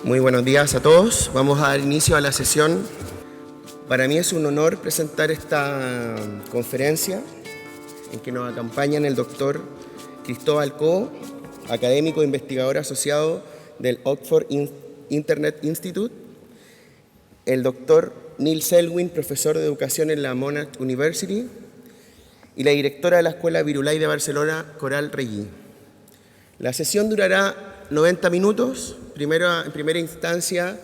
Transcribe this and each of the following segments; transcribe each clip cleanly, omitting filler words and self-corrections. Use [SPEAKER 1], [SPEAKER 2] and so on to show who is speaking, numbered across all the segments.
[SPEAKER 1] Muy buenos días a todos. Vamos a dar inicio a la sesión. Para mí es un honor presentar esta conferencia en que nos acompañan el doctor Cristóbal Cobo, académico e investigador asociado del Oxford Internet Institute, el doctor Neil Selwyn, profesor de educación en la Monash University, y la directora de la Escuela Virulai de Barcelona, Coral Regí. La sesión durará 90 minutos. En primera instancia,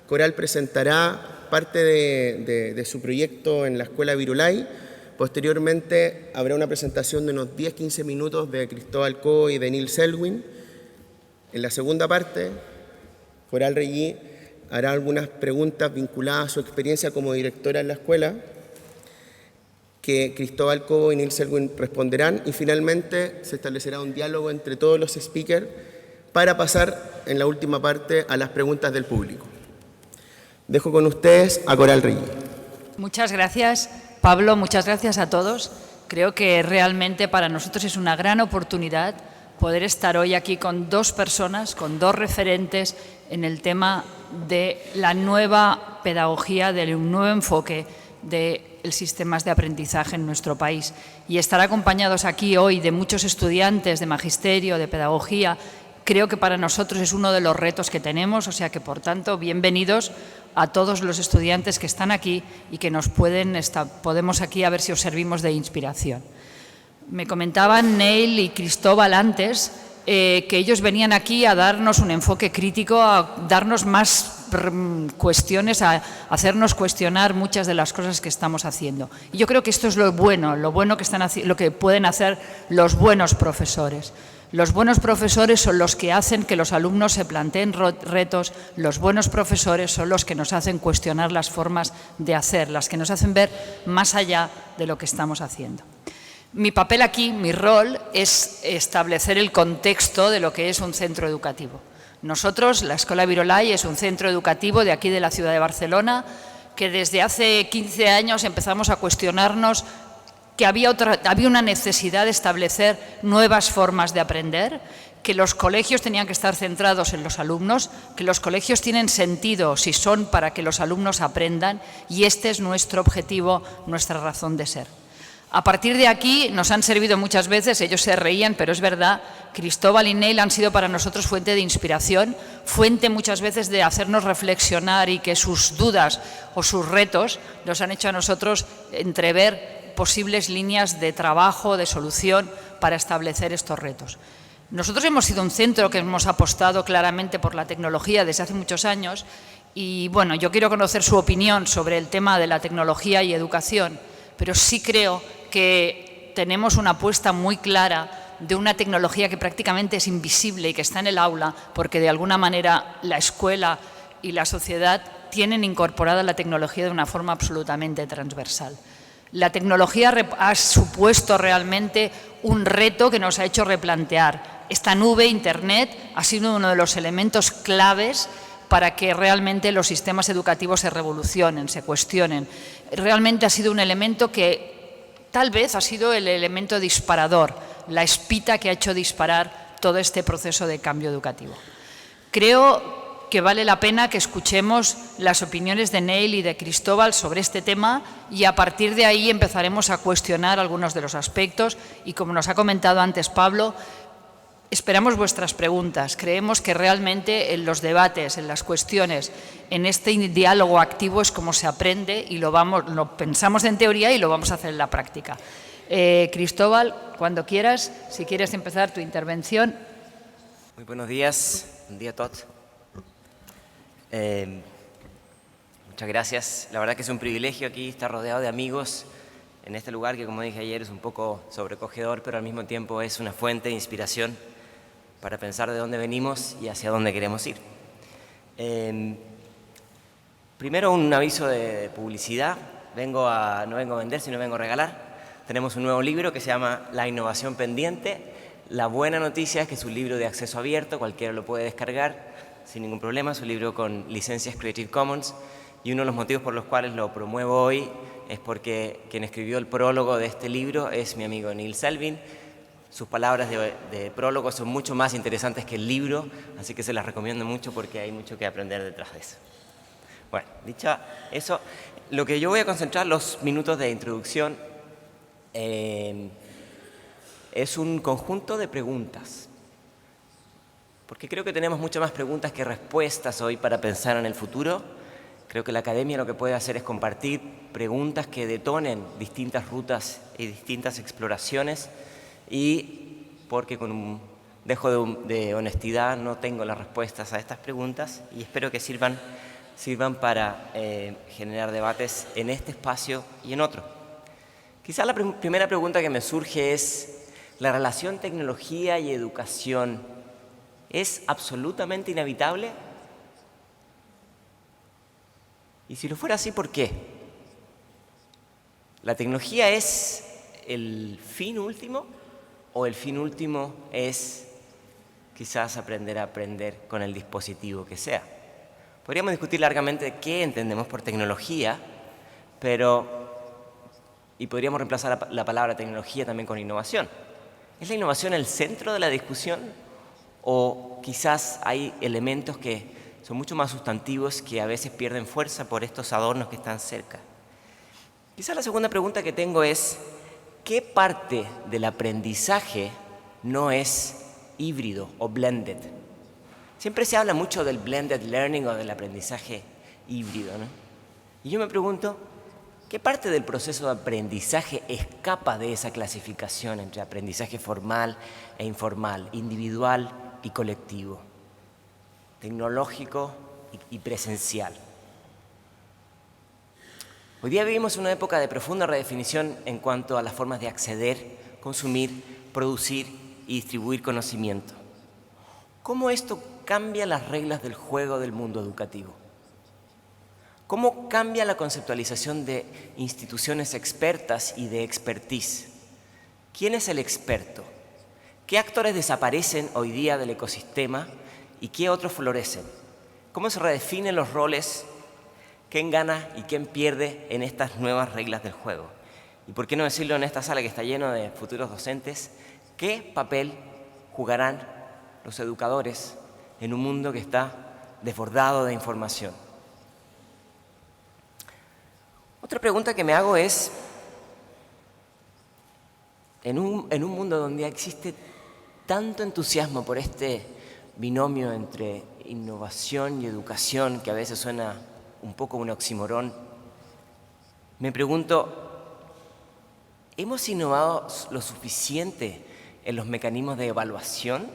[SPEAKER 1] Coral presentará parte de su proyecto en la Escuela Virulai. Posteriormente, habrá una presentación de unos 10-15 minutos de Cristóbal Cobo y de Neil Selwyn. En la segunda parte, Coral Regí hará algunas preguntas vinculadas a su experiencia como directora en la escuela, que Cristóbal Cobo y Neil Selwyn responderán, y finalmente se establecerá un diálogo entre todos los speakers para pasar en la última parte a las preguntas del público. Dejo con ustedes a Coral Regí.
[SPEAKER 2] Muchas gracias, Pablo, muchas gracias a todos. Creo que realmente para nosotros es una gran oportunidad poder estar hoy aquí con dos personas, con dos referentes en el tema de la nueva pedagogía, de un nuevo enfoque de sistemas de aprendizaje en nuestro país. Y estar acompañados aquí hoy de muchos estudiantes de magisterio, de pedagogía, creo que para nosotros es uno de los retos que tenemos, o sea que, por tanto, bienvenidos a todos los estudiantes que están aquí y que podemos aquí a ver si os servimos de inspiración. Me comentaban Neil y Cristóbal antes que ellos venían aquí a darnos un enfoque crítico, a darnos más cuestiones, a hacernos cuestionar muchas de las cosas que estamos haciendo. Y yo creo que esto es lo bueno lo que pueden hacer los buenos profesores. Los buenos profesores son los que hacen que los alumnos se planteen retos, los buenos profesores son los que nos hacen cuestionar las formas de hacer, las que nos hacen ver más allá de lo que estamos haciendo. Mi papel aquí, mi rol, es establecer el contexto de lo que es un centro educativo. Nosotros, la Escola Virolai, es un centro educativo de aquí de la ciudad de Barcelona, que desde hace 15 años empezamos a cuestionarnos que había una necesidad de establecer nuevas formas de aprender, que los colegios tenían que estar centrados en los alumnos, que los colegios tienen sentido si son para que los alumnos aprendan, y este es nuestro objetivo, nuestra razón de ser. A partir de aquí nos han servido muchas veces, ellos se reían, pero es verdad, Cristóbal y Neil han sido para nosotros fuente de inspiración, fuente muchas veces de hacernos reflexionar, y que sus dudas o sus retos nos han hecho a nosotros entrever posibles líneas de trabajo, de solución para establecer estos retos. Nosotros hemos sido un centro que hemos apostado claramente por la tecnología desde hace muchos años, y bueno, yo quiero conocer su opinión sobre el tema de la tecnología y educación, pero sí creo que tenemos una apuesta muy clara de una tecnología que prácticamente es invisible y que está en el aula, porque de alguna manera la escuela y la sociedad tienen incorporada la tecnología de una forma absolutamente transversal. La tecnología ha supuesto realmente un reto que nos ha hecho replantear. Esta nube, Internet, ha sido uno de los elementos claves para que realmente los sistemas educativos se revolucionen, se cuestionen. Realmente ha sido un elemento que tal vez ha sido el elemento disparador, la espita que ha hecho disparar todo este proceso de cambio educativo. Creo que vale la pena que escuchemos las opiniones de Neil y de Cristóbal sobre este tema, y a partir de ahí empezaremos a cuestionar algunos de los aspectos, y como nos ha comentado antes Pablo, esperamos vuestras preguntas. Creemos que realmente en los debates, en las cuestiones, en este diálogo activo es como se aprende, y lo pensamos en teoría y lo vamos a hacer en la práctica. Cristóbal, cuando quieras, si quieres empezar tu intervención.
[SPEAKER 3] Muy buenos días, buen día a todos. Muchas gracias. La verdad que es un privilegio aquí estar rodeado de amigos en este lugar que, como dije ayer, es un poco sobrecogedor, pero al mismo tiempo es una fuente de inspiración para pensar de dónde venimos y hacia dónde queremos ir. Primero, un aviso de publicidad. No vengo a vender, sino vengo a regalar. Tenemos un nuevo libro que se llama La innovación pendiente. La buena noticia es que es un libro de acceso abierto, cualquiera lo puede descargar sin ningún problema, es un libro con licencias Creative Commons, y uno de los motivos por los cuales lo promuevo hoy es porque quien escribió el prólogo de este libro es mi amigo Neil Selwyn, Sus palabras de prólogo son mucho más interesantes que el libro, así que se las recomiendo mucho porque hay mucho que aprender detrás de eso. Bueno, dicho eso, lo que yo voy a concentrar los minutos de introducción es un conjunto de preguntas, porque creo que tenemos muchas más preguntas que respuestas hoy para pensar en el futuro. Creo que la academia lo que puede hacer es compartir preguntas que detonen distintas rutas y distintas exploraciones, y porque con un dejo de honestidad no tengo las respuestas a estas preguntas, y espero que sirvan para generar debates en este espacio y en otro. Quizá la primera pregunta que me surge es: ¿la relación tecnología y educación es absolutamente inevitable? Y si lo fuera así, ¿por qué? ¿La tecnología es el fin último o el fin último es quizás aprender a aprender con el dispositivo que sea? Podríamos discutir largamente qué entendemos por tecnología, y podríamos reemplazar la palabra tecnología también con innovación. ¿Es la innovación el centro de la discusión o quizás hay elementos que son mucho más sustantivos que a veces pierden fuerza por estos adornos que están cerca? Quizás la segunda pregunta que tengo es: ¿qué parte del aprendizaje no es híbrido o blended? Siempre se habla mucho del blended learning o del aprendizaje híbrido, ¿no? Y yo me pregunto, ¿qué parte del proceso de aprendizaje escapa de esa clasificación entre aprendizaje formal e informal, individual y colectivo, tecnológico y presencial? Hoy día vivimos una época de profunda redefinición en cuanto a las formas de acceder, consumir, producir y distribuir conocimiento. ¿Cómo esto cambia las reglas del juego del mundo educativo? ¿Cómo cambia la conceptualización de instituciones expertas y de expertise? ¿Quién es el experto? ¿Qué actores desaparecen hoy día del ecosistema y qué otros florecen? ¿Cómo se redefinen los roles? ¿Quién gana y quién pierde en estas nuevas reglas del juego? Y por qué no decirlo en esta sala que está lleno de futuros docentes, ¿qué papel jugarán los educadores en un mundo que está desbordado de información? Otra pregunta que me hago es: en un mundo donde existe tanto entusiasmo por este binomio entre innovación y educación, que a veces suena un poco un oxímoron, me pregunto, ¿hemos innovado lo suficiente en los mecanismos de evaluación?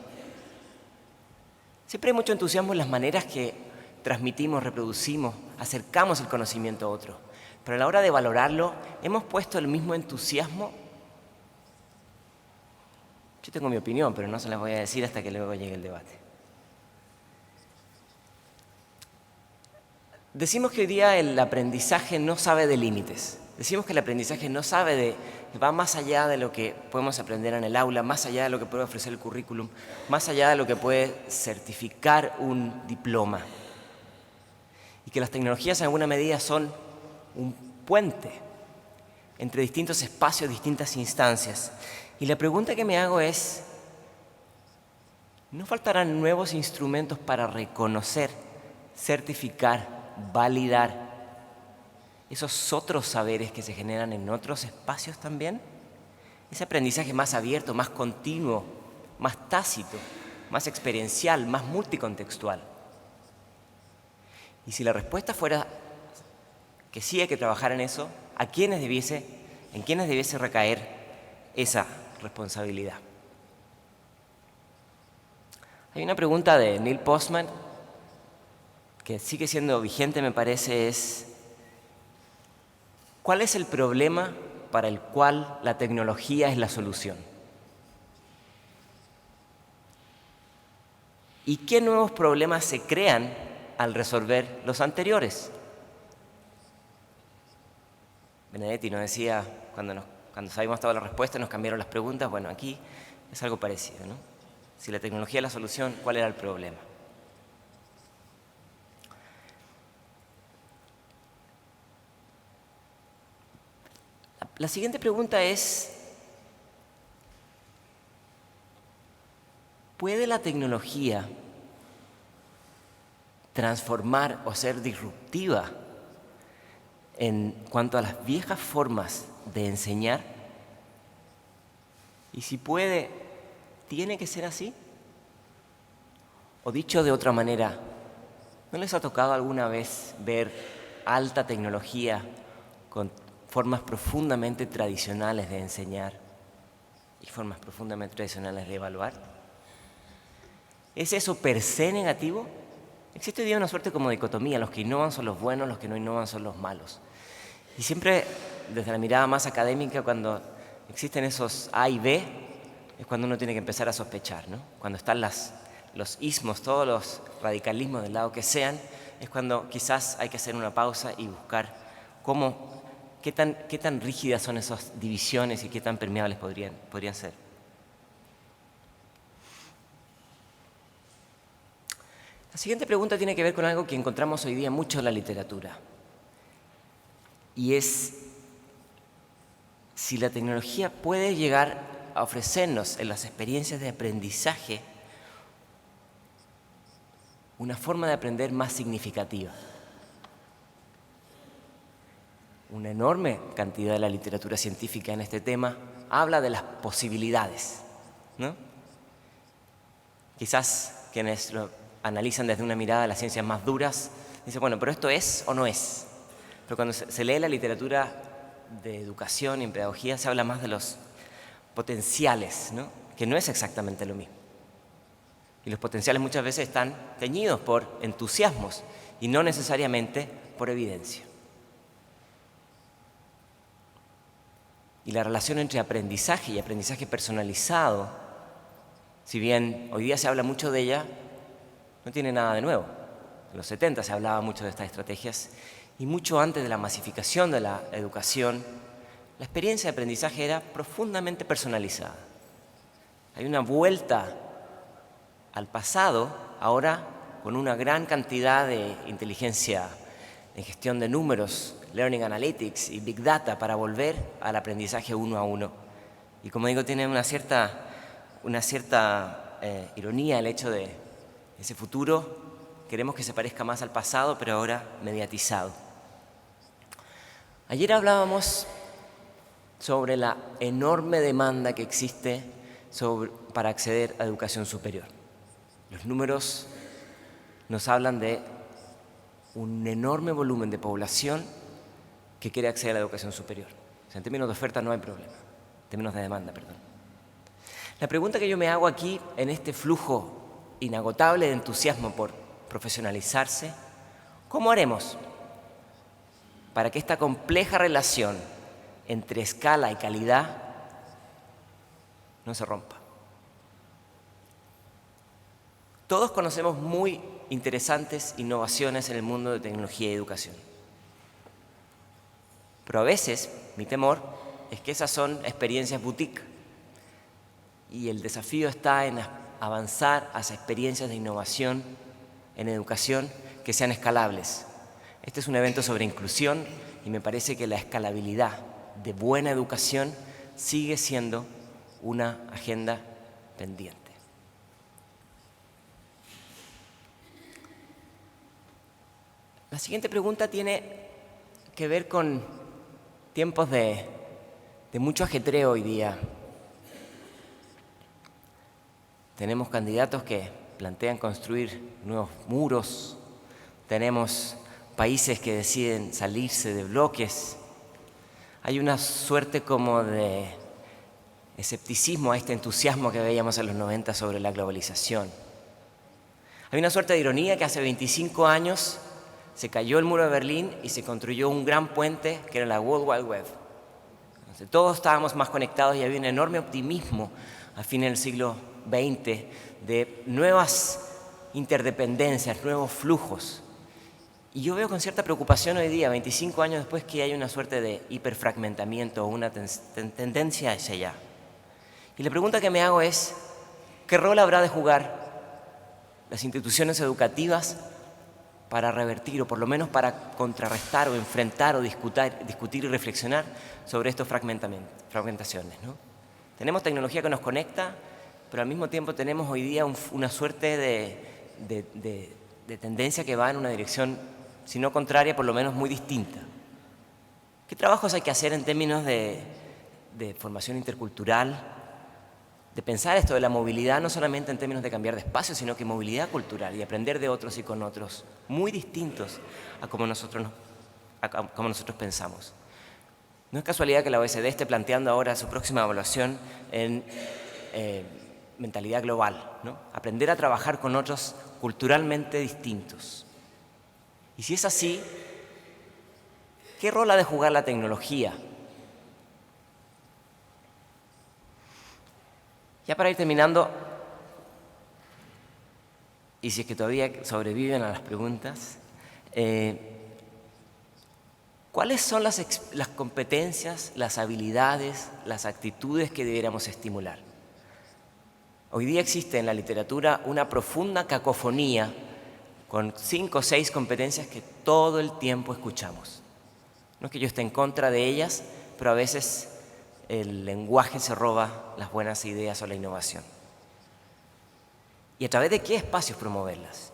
[SPEAKER 3] Siempre hay mucho entusiasmo en las maneras que transmitimos, reproducimos, acercamos el conocimiento a otro. Pero a la hora de valorarlo, ¿hemos puesto el mismo entusiasmo? Yo tengo mi opinión, pero no se las voy a decir hasta que luego llegue el debate. Decimos que hoy día el aprendizaje no sabe de límites. Decimos que el aprendizaje no va más allá de lo que podemos aprender en el aula, más allá de lo que puede ofrecer el currículum, más allá de lo que puede certificar un diploma. Y que las tecnologías en alguna medida son un puente entre distintos espacios, distintas instancias. Y la pregunta que me hago es: ¿no faltarán nuevos instrumentos para reconocer, certificar, validar esos otros saberes que se generan en otros espacios también? Ese aprendizaje más abierto, más continuo, más tácito, más experiencial, más multicontextual. Y si la respuesta fuera que sí hay que trabajar en eso, ¿en quiénes debiese recaer esa responsabilidad? Hay una pregunta de Neil Postman que sigue siendo vigente, me parece, es: ¿cuál es el problema para el cual la tecnología es la solución? ¿Y qué nuevos problemas se crean al resolver los anteriores? Benedetti nos decía, cuando sabíamos toda la respuesta, nos cambiaron las preguntas. Bueno, aquí es algo parecido, ¿no? Si la tecnología es la solución, ¿cuál era el problema? La siguiente pregunta es: ¿puede la tecnología transformar o ser disruptiva en cuanto a las viejas formas de enseñar? Y si puede, ¿tiene que ser así? O dicho de otra manera, ¿no les ha tocado alguna vez ver alta tecnología con formas profundamente tradicionales de enseñar y formas profundamente tradicionales de evaluar? ¿Es eso per se negativo? Existe hoy día una suerte como dicotomía: los que innovan son los buenos, los que no innovan son los malos. Y siempre, desde la mirada más académica, cuando existen esos A y B, es cuando uno tiene que empezar a sospechar, ¿no? Cuando están los ismos, todos los radicalismos del lado que sean, es cuando quizás hay que hacer una pausa y buscar qué tan rígidas son esas divisiones y qué tan permeables podrían ser. La siguiente pregunta tiene que ver con algo que encontramos hoy día mucho en la literatura, y es si la tecnología puede llegar a ofrecernos en las experiencias de aprendizaje una forma de aprender más significativa. Una enorme cantidad de la literatura científica en este tema habla de las posibilidades, ¿no? Quizás quienes lo analizan desde una mirada de las ciencias más duras dicen, bueno, pero ¿esto es o no es? Pero cuando se lee la literatura de educación y en pedagogía se habla más de los potenciales, ¿no? Que no es exactamente lo mismo. Y los potenciales muchas veces están teñidos por entusiasmos y no necesariamente por evidencia. Y la relación entre aprendizaje y aprendizaje personalizado, si bien hoy día se habla mucho de ella, no tiene nada de nuevo. En los 70 se hablaba mucho de estas estrategias y mucho antes de la masificación de la educación, la experiencia de aprendizaje era profundamente personalizada. Hay una vuelta al pasado, ahora con una gran cantidad de inteligencia en gestión de números, Learning Analytics y Big Data para volver al aprendizaje uno a uno. Y como digo, tiene una cierta ironía el hecho de ese futuro, queremos que se parezca más al pasado, pero ahora mediatizado. Ayer hablábamos sobre la enorme demanda que existe para acceder a educación superior. Los números nos hablan de un enorme volumen de población que quiere acceder a la educación superior. O sea, en términos de oferta no hay problema, en términos de demanda, perdón. La pregunta que yo me hago aquí, en este flujo inagotable de entusiasmo por profesionalizarse, ¿cómo haremos para que esta compleja relación entre escala y calidad no se rompa? Todos conocemos muy interesantes innovaciones en el mundo de tecnología y educación. Pero a veces, mi temor es que esas son experiencias boutique y el desafío está en avanzar hacia experiencias de innovación en educación que sean escalables. Este es un evento sobre inclusión y me parece que la escalabilidad de buena educación sigue siendo una agenda pendiente. La siguiente pregunta tiene que ver con tiempos de mucho ajetreo hoy día. Tenemos candidatos que plantean construir nuevos muros, tenemos países que deciden salirse de bloques. Hay una suerte como de escepticismo a este entusiasmo que veíamos en los 90 sobre la globalización. Hay una suerte de ironía que hace 25 años se cayó el muro de Berlín y se construyó un gran puente que era la World Wide Web. Entonces, todos estábamos más conectados y había un enorme optimismo a fines del siglo XX de nuevas interdependencias, nuevos flujos. Y yo veo con cierta preocupación hoy día, 25 años después, que hay una suerte de hiperfragmentamiento o una tendencia hacia allá. Y la pregunta que me hago es, ¿qué rol habrá de jugar las instituciones educativas para revertir o por lo menos para contrarrestar o enfrentar o discutir y reflexionar sobre estas fragmentaciones, ¿no? Tenemos tecnología que nos conecta, pero al mismo tiempo tenemos hoy día una suerte de tendencia que va en una dirección, si no contraria, por lo menos muy distinta. ¿Qué trabajos hay que hacer en términos de formación intercultural? De pensar esto de la movilidad no solamente en términos de cambiar de espacio, sino que movilidad cultural y aprender de otros y con otros, muy distintos a como nosotros pensamos. No es casualidad que la OECD esté planteando ahora su próxima evaluación en mentalidad global, ¿no? Aprender a trabajar con otros culturalmente distintos. Y si es así, ¿qué rol ha de jugar la tecnología? Ya para ir terminando, y si es que todavía sobreviven a las preguntas, ¿cuáles son las competencias, las habilidades, las actitudes que deberíamos estimular? Hoy día existe en la literatura una profunda cacofonía con 5 o 6 competencias que todo el tiempo escuchamos. No es que yo esté en contra de ellas, pero a veces el lenguaje se roba las buenas ideas o la innovación. ¿Y a través de qué espacios promoverlas?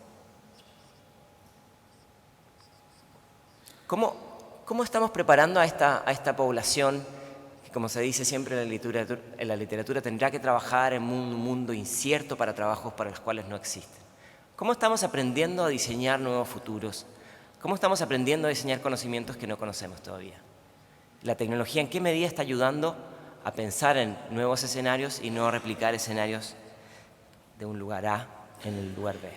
[SPEAKER 3] ¿Cómo estamos preparando a esta población que, como se dice siempre en la literatura, tendrá que trabajar en un mundo incierto para trabajos para los cuales no existen? ¿Cómo estamos aprendiendo a diseñar nuevos futuros? ¿Cómo estamos aprendiendo a diseñar conocimientos que no conocemos todavía? ¿La tecnología en qué medida está ayudando a pensar en nuevos escenarios y no a replicar escenarios de un lugar A en el lugar B?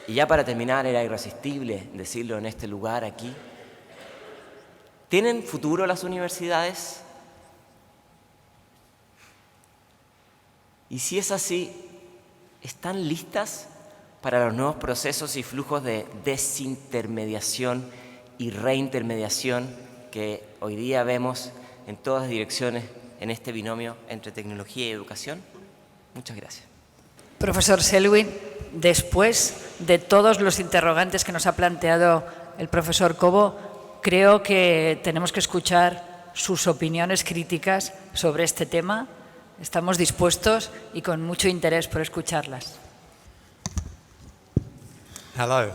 [SPEAKER 3] Y ya para terminar, era irresistible decirlo en este lugar aquí. ¿Tienen futuro las universidades? Y si es así, ¿están listas para los nuevos procesos y flujos de desintermediación y reintermediación que hoy día vemos en todas direcciones en este binomio entre tecnología y educación? Muchas gracias.
[SPEAKER 2] Profesor Selwyn, después de todos los interrogantes que nos ha planteado el profesor Cobo, creo que tenemos que escuchar sus opiniones críticas sobre este tema. Estamos dispuestos y con mucho interés por escucharlas.
[SPEAKER 4] Hello.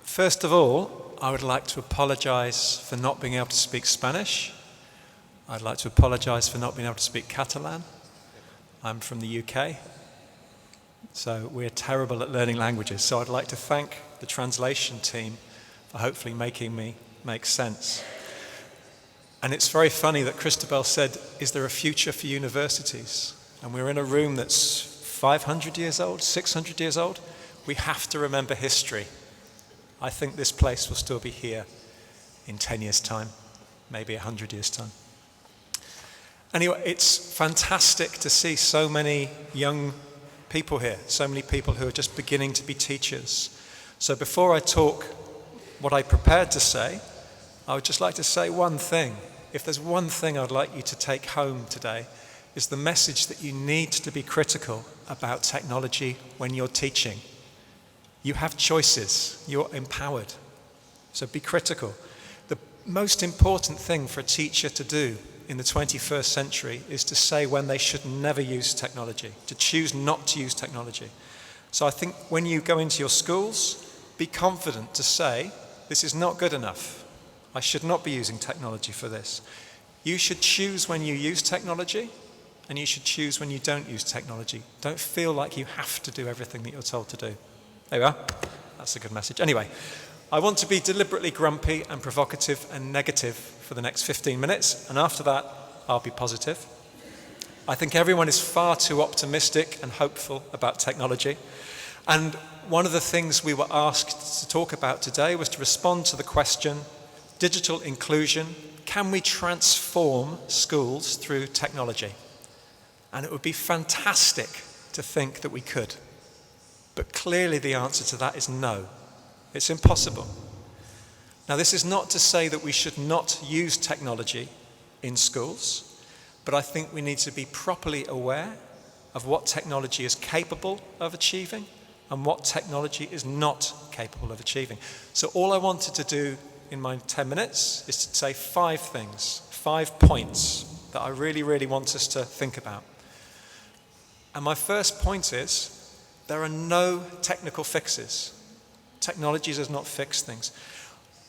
[SPEAKER 4] First of all, I would like to apologize for not being able to speak Spanish. I'd like to apologize for not being able to speak Catalan. I'm from the UK, so we're terrible at learning languages. So I'd like to thank the translation team for hopefully making me make sense. And it's very funny that Christabel said, is there a future for universities? And we're in a room that's 500 years old, 600 years old. We have to remember history. I think this place will still be here in 10 years' time, maybe 100 years' time. Anyway, it's fantastic to see so many young people here, so many people who are just beginning to be teachers. So before I talk what I prepared to say, I would just like to say one thing. If there's one thing I'd like you to take home today, is the message that you need to be critical about technology when you're teaching. You have choices, you're empowered, so be critical. The most important thing for a teacher to do in the 21st century is to say when they should never use technology, to choose not to use technology. So I think when you go into your schools, be confident to say, this is not good enough. I should not be using technology for this. You should choose when you use technology, and you should choose when you don't use technology. Don't feel like you have to do everything that you're told to do. There you are. That's a good message. Anyway, I want to be deliberately grumpy and provocative and negative for the next 15 minutes, and after that, I'll be positive. I think everyone is far too optimistic and hopeful about technology. And one of the things we were asked to talk about today was to respond to the question, digital inclusion, can we transform schools through technology? And it would be fantastic to think that we could. But clearly the answer to that is no. It's impossible. Now, this is not to say that we should not use technology in schools, but I think we need to be properly aware of what technology is capable of achieving and what technology is not capable of achieving. So all I wanted to do in my 10 minutes is to say 5 things, 5 points that I really, really want us to think about. And my first point is, there are no technical fixes. Technology does not fix things.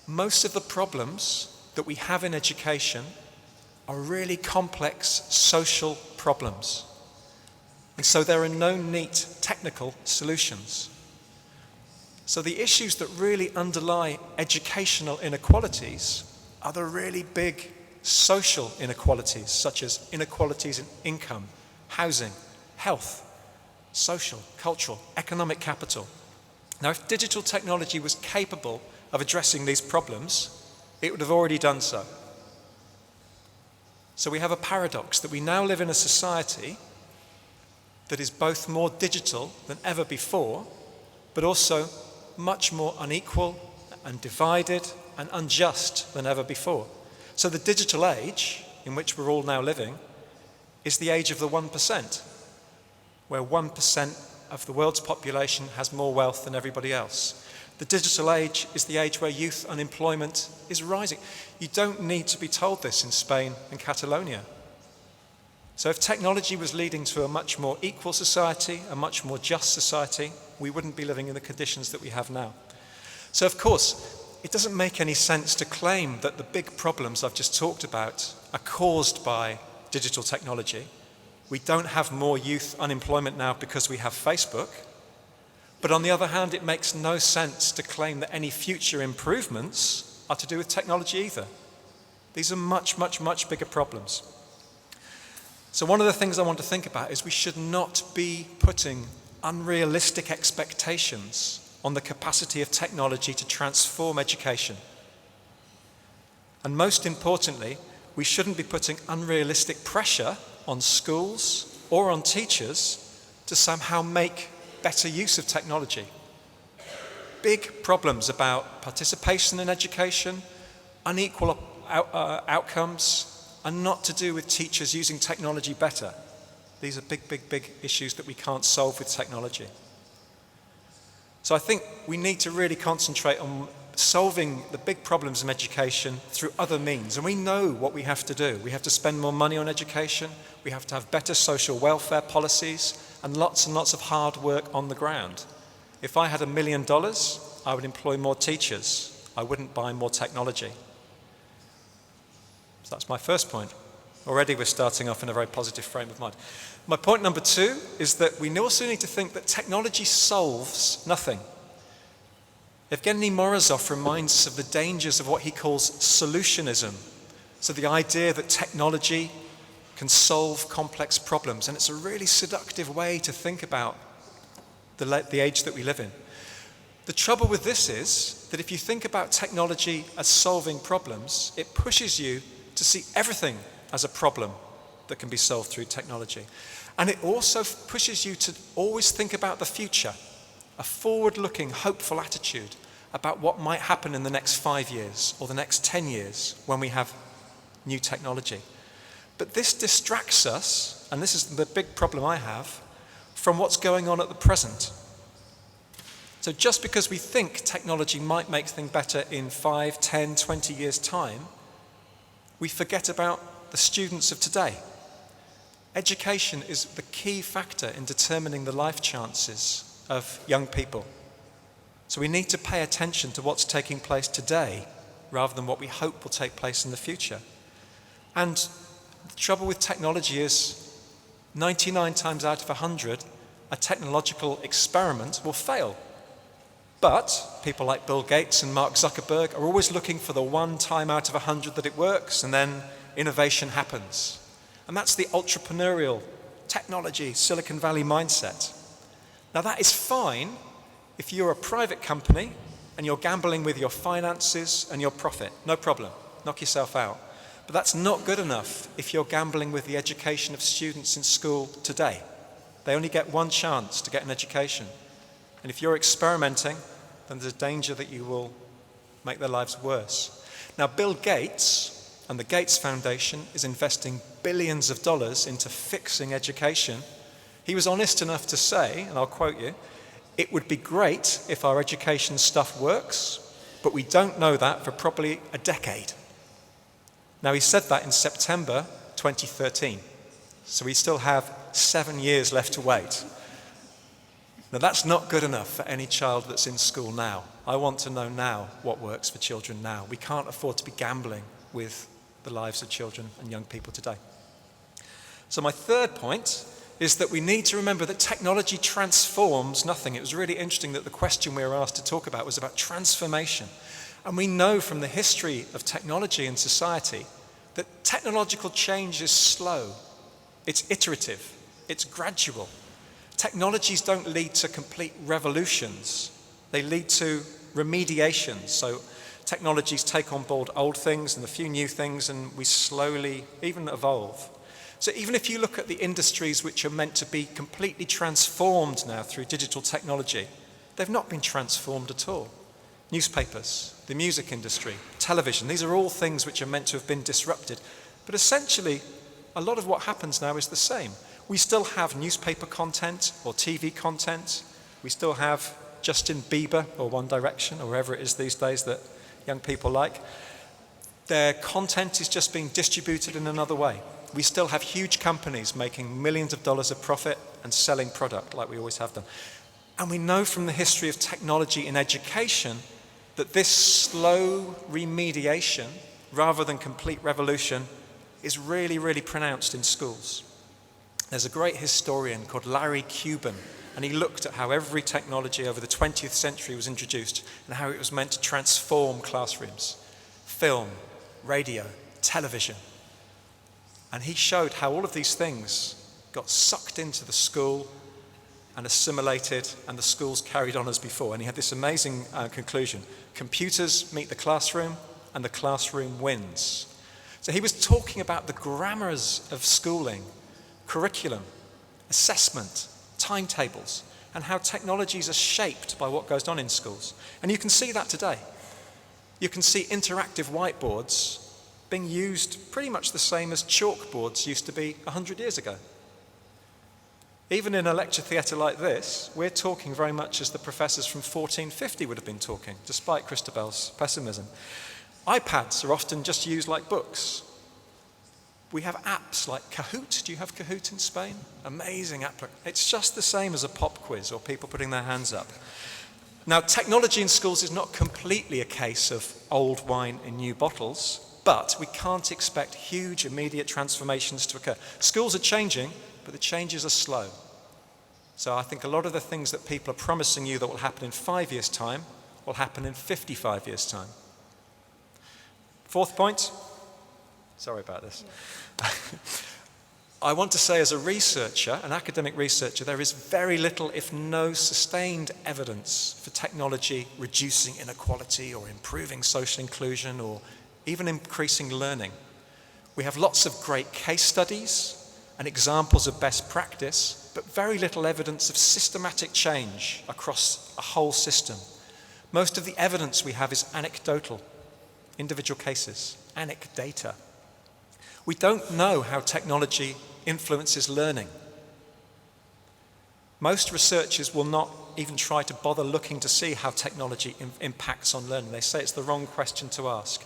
[SPEAKER 4] Most of the problems that we have in education are really complex social problems. And so there are no neat technical solutions. So the issues that really underlie educational inequalities are the really big social inequalities, such as inequalities in income, housing, health, social, cultural, economic capital. Now, if digital technology was capable of addressing these problems, it would have already done so. So we have a paradox that we now live in a society that is both more digital than ever before, but also much more unequal and divided and unjust than ever before. So the digital age, in which we're all now living, is the age of the 1%, where 1% of the world's population has more wealth than everybody else. The digital age is the age where youth unemployment is rising. You don't need to be told this in Spain and Catalonia. So if technology was leading to a much more equal society, a much more just society, we wouldn't be living in the conditions that we have now. So of course, it doesn't make any sense to claim that the big problems I've just talked about are caused by digital technology. We don't have more youth unemployment now because we have Facebook. But on the other hand, it makes no sense to claim that any future improvements are to do with technology either. These are much, much, much bigger problems. So one of the things I want to think about is we should not be putting unrealistic expectations on the capacity of technology to transform education. And most importantly, we shouldn't be putting unrealistic pressure on schools or on teachers to somehow make better use of technology. Big problems about participation in education, unequal outcomes, are not to do with teachers using technology better. These are big, big, big issues that we can't solve with technology. So I think we need to really concentrate on solving the big problems in education through other means. And we know what we have to do. We have to spend more money on education. We have to have better social welfare policies and lots of hard work on the ground. If I had $1 million, I would employ more teachers. I wouldn't buy more technology. So that's my first point. Already we're starting off in a very positive frame of mind. My point number 2 is that we also need to think that technology solves nothing. Evgeny Morozov reminds us of the dangers of what he calls solutionism. So the idea that technology can solve complex problems. And it's a really seductive way to think about the age that we live in. The trouble with this is that if you think about technology as solving problems, it pushes you to see everything as a problem that can be solved through technology. And it also pushes you to always think about the future, a forward-looking, hopeful attitude about what might happen in the next 5 years or the next 10 years when we have new technology. But this distracts us, and this is the big problem I have, from what's going on at the present. So just because we think technology might make things better in 5, 10, 20 years' time, we forget about the students of today. Education is the key factor in determining the life chances of young people. So we need to pay attention to what's taking place today rather than what we hope will take place in the future. And the trouble with technology is 99 times out of 100, a technological experiment will fail. But people like Bill Gates and Mark Zuckerberg are always looking for the one time out of 100 that it works, and then innovation happens. And that's the entrepreneurial technology, Silicon Valley mindset. Now that is fine if you're a private company and you're gambling with your finances and your profit. No problem, knock yourself out. But that's not good enough if you're gambling with the education of students in school today. They only get one chance to get an education. And if you're experimenting, then there's a danger that you will make their lives worse. Now, Bill Gates and the Gates Foundation is investing billions of dollars into fixing education. He was honest enough to say, and I'll quote you, "It would be great if our education stuff works, but we don't know that for probably a decade." Now, he said that in September 2013. So we still have 7 years left to wait. Now that's not good enough for any child that's in school now. I want to know now what works for children now. We can't afford to be gambling with the lives of children and young people today. So my third point is that we need to remember that technology transforms nothing. It was really interesting that the question we were asked to talk about was about transformation. And we know from the history of technology in society that technological change is slow. It's iterative. It's gradual. Technologies don't lead to complete revolutions. They lead to remediations. So technologies take on board old things and a few new things, and we slowly even evolve. So even if you look at the industries which are meant to be completely transformed now through digital technology, they've not been transformed at all. Newspapers, the music industry, television, these are all things which are meant to have been disrupted. But essentially, a lot of what happens now is the same. We still have newspaper content or TV content. We still have Justin Bieber or One Direction or wherever it is these days that young people like. Their content is just being distributed in another way. We still have huge companies making millions of dollars of profit and selling product like we always have done. And we know from the history of technology in education that this slow remediation, rather than complete revolution, is really, really pronounced in schools. There's a great historian called Larry Cuban, and he looked at how every technology over the 20th century was introduced and how it was meant to transform classrooms. Film, radio, television. And he showed how all of these things got sucked into the school and assimilated, and the schools carried on as before. And he had this amazing conclusion. Computers meet the classroom, and the classroom wins. So he was talking about the grammars of schooling, curriculum, assessment, timetables, and how technologies are shaped by what goes on in schools. And you can see that today. You can see interactive whiteboards being used pretty much the same as chalkboards used to be 100 years ago. Even in a lecture theatre like this, we're talking very much as the professors from 1450 would have been talking, despite Christabel's pessimism. iPads are often just used like books. We have apps like Kahoot. Do you have Kahoot in Spain? Amazing app. It's just the same as a pop quiz or people putting their hands up. Now, technology in schools is not completely a case of old wine in new bottles, but we can't expect huge immediate transformations to occur. Schools are changing, but the changes are slow. So I think a lot of the things that people are promising you that will happen in 5 years' time will happen in 55 years' time. Fourth point. Sorry about this. I want to say as a researcher, an academic researcher, there is very little, if no sustained evidence for technology reducing inequality or improving social inclusion or even increasing learning. We have lots of great case studies and examples of best practice, but very little evidence of systematic change across a whole system. Most of the evidence we have is anecdotal, individual cases, anecdata. We don't know how technology influences learning. Most researchers will not even try to bother looking to see how technology impacts on learning. They say it's the wrong question to ask.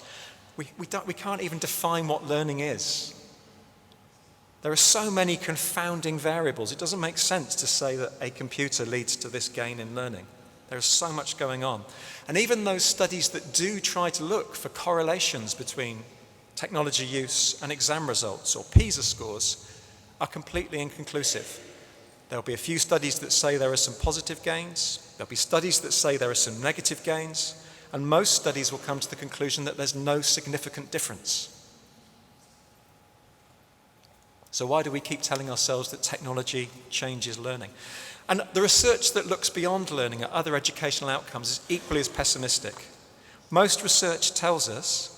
[SPEAKER 4] We can't even define what learning is. There are so many confounding variables. It doesn't make sense to say that a computer leads to this gain in learning. There is so much going on. And even those studies that do try to look for correlations between technology use and exam results or PISA scores are completely inconclusive. There'll be a few studies that say there are some positive gains. There'll be studies that say there are some negative gains. And most studies will come to the conclusion that there's no significant difference. So why do we keep telling ourselves that technology changes learning? And the research that looks beyond learning at other educational outcomes is equally as pessimistic. Most research tells us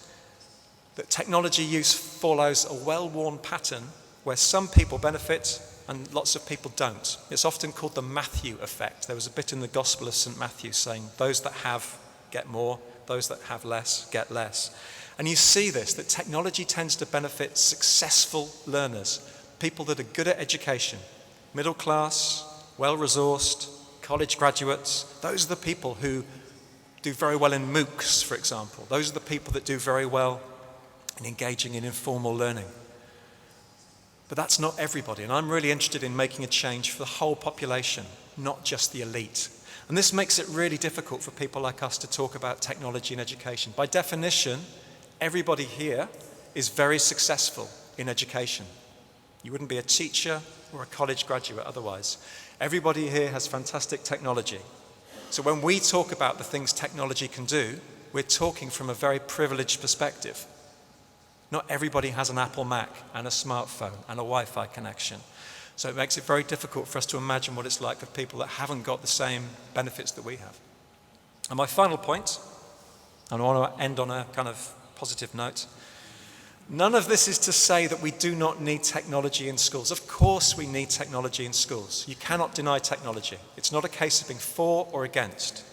[SPEAKER 4] that technology use follows a well-worn pattern where some people benefit and lots of people don't. It's often called the Matthew effect. There was a bit in the Gospel of St. Matthew saying, those that have get more, those that have less get less. And you see this, that technology tends to benefit successful learners, people that are good at education, middle class, well-resourced, college graduates. Those are the people who do very well in MOOCs, for example. Those are the people that do very well in engaging in informal learning. But that's not everybody, and I'm really interested in making a change for the whole population, not just the elite. And this makes it really difficult for people like us to talk about technology and education. By definition, everybody here is very successful in education. You wouldn't be a teacher or a college graduate otherwise. Everybody here has fantastic technology. So when we talk about the things technology can do, we're talking from a very privileged perspective. Not everybody has an Apple Mac and a smartphone and a Wi-Fi connection. So it makes it very difficult for us to imagine what it's like for people that haven't got the same benefits that we have. And my final point, and I want to end on a kind of positive note, none of this is to say that we do not need technology in schools. Of course we need technology in schools. You cannot deny technology. It's not a case of being for or against.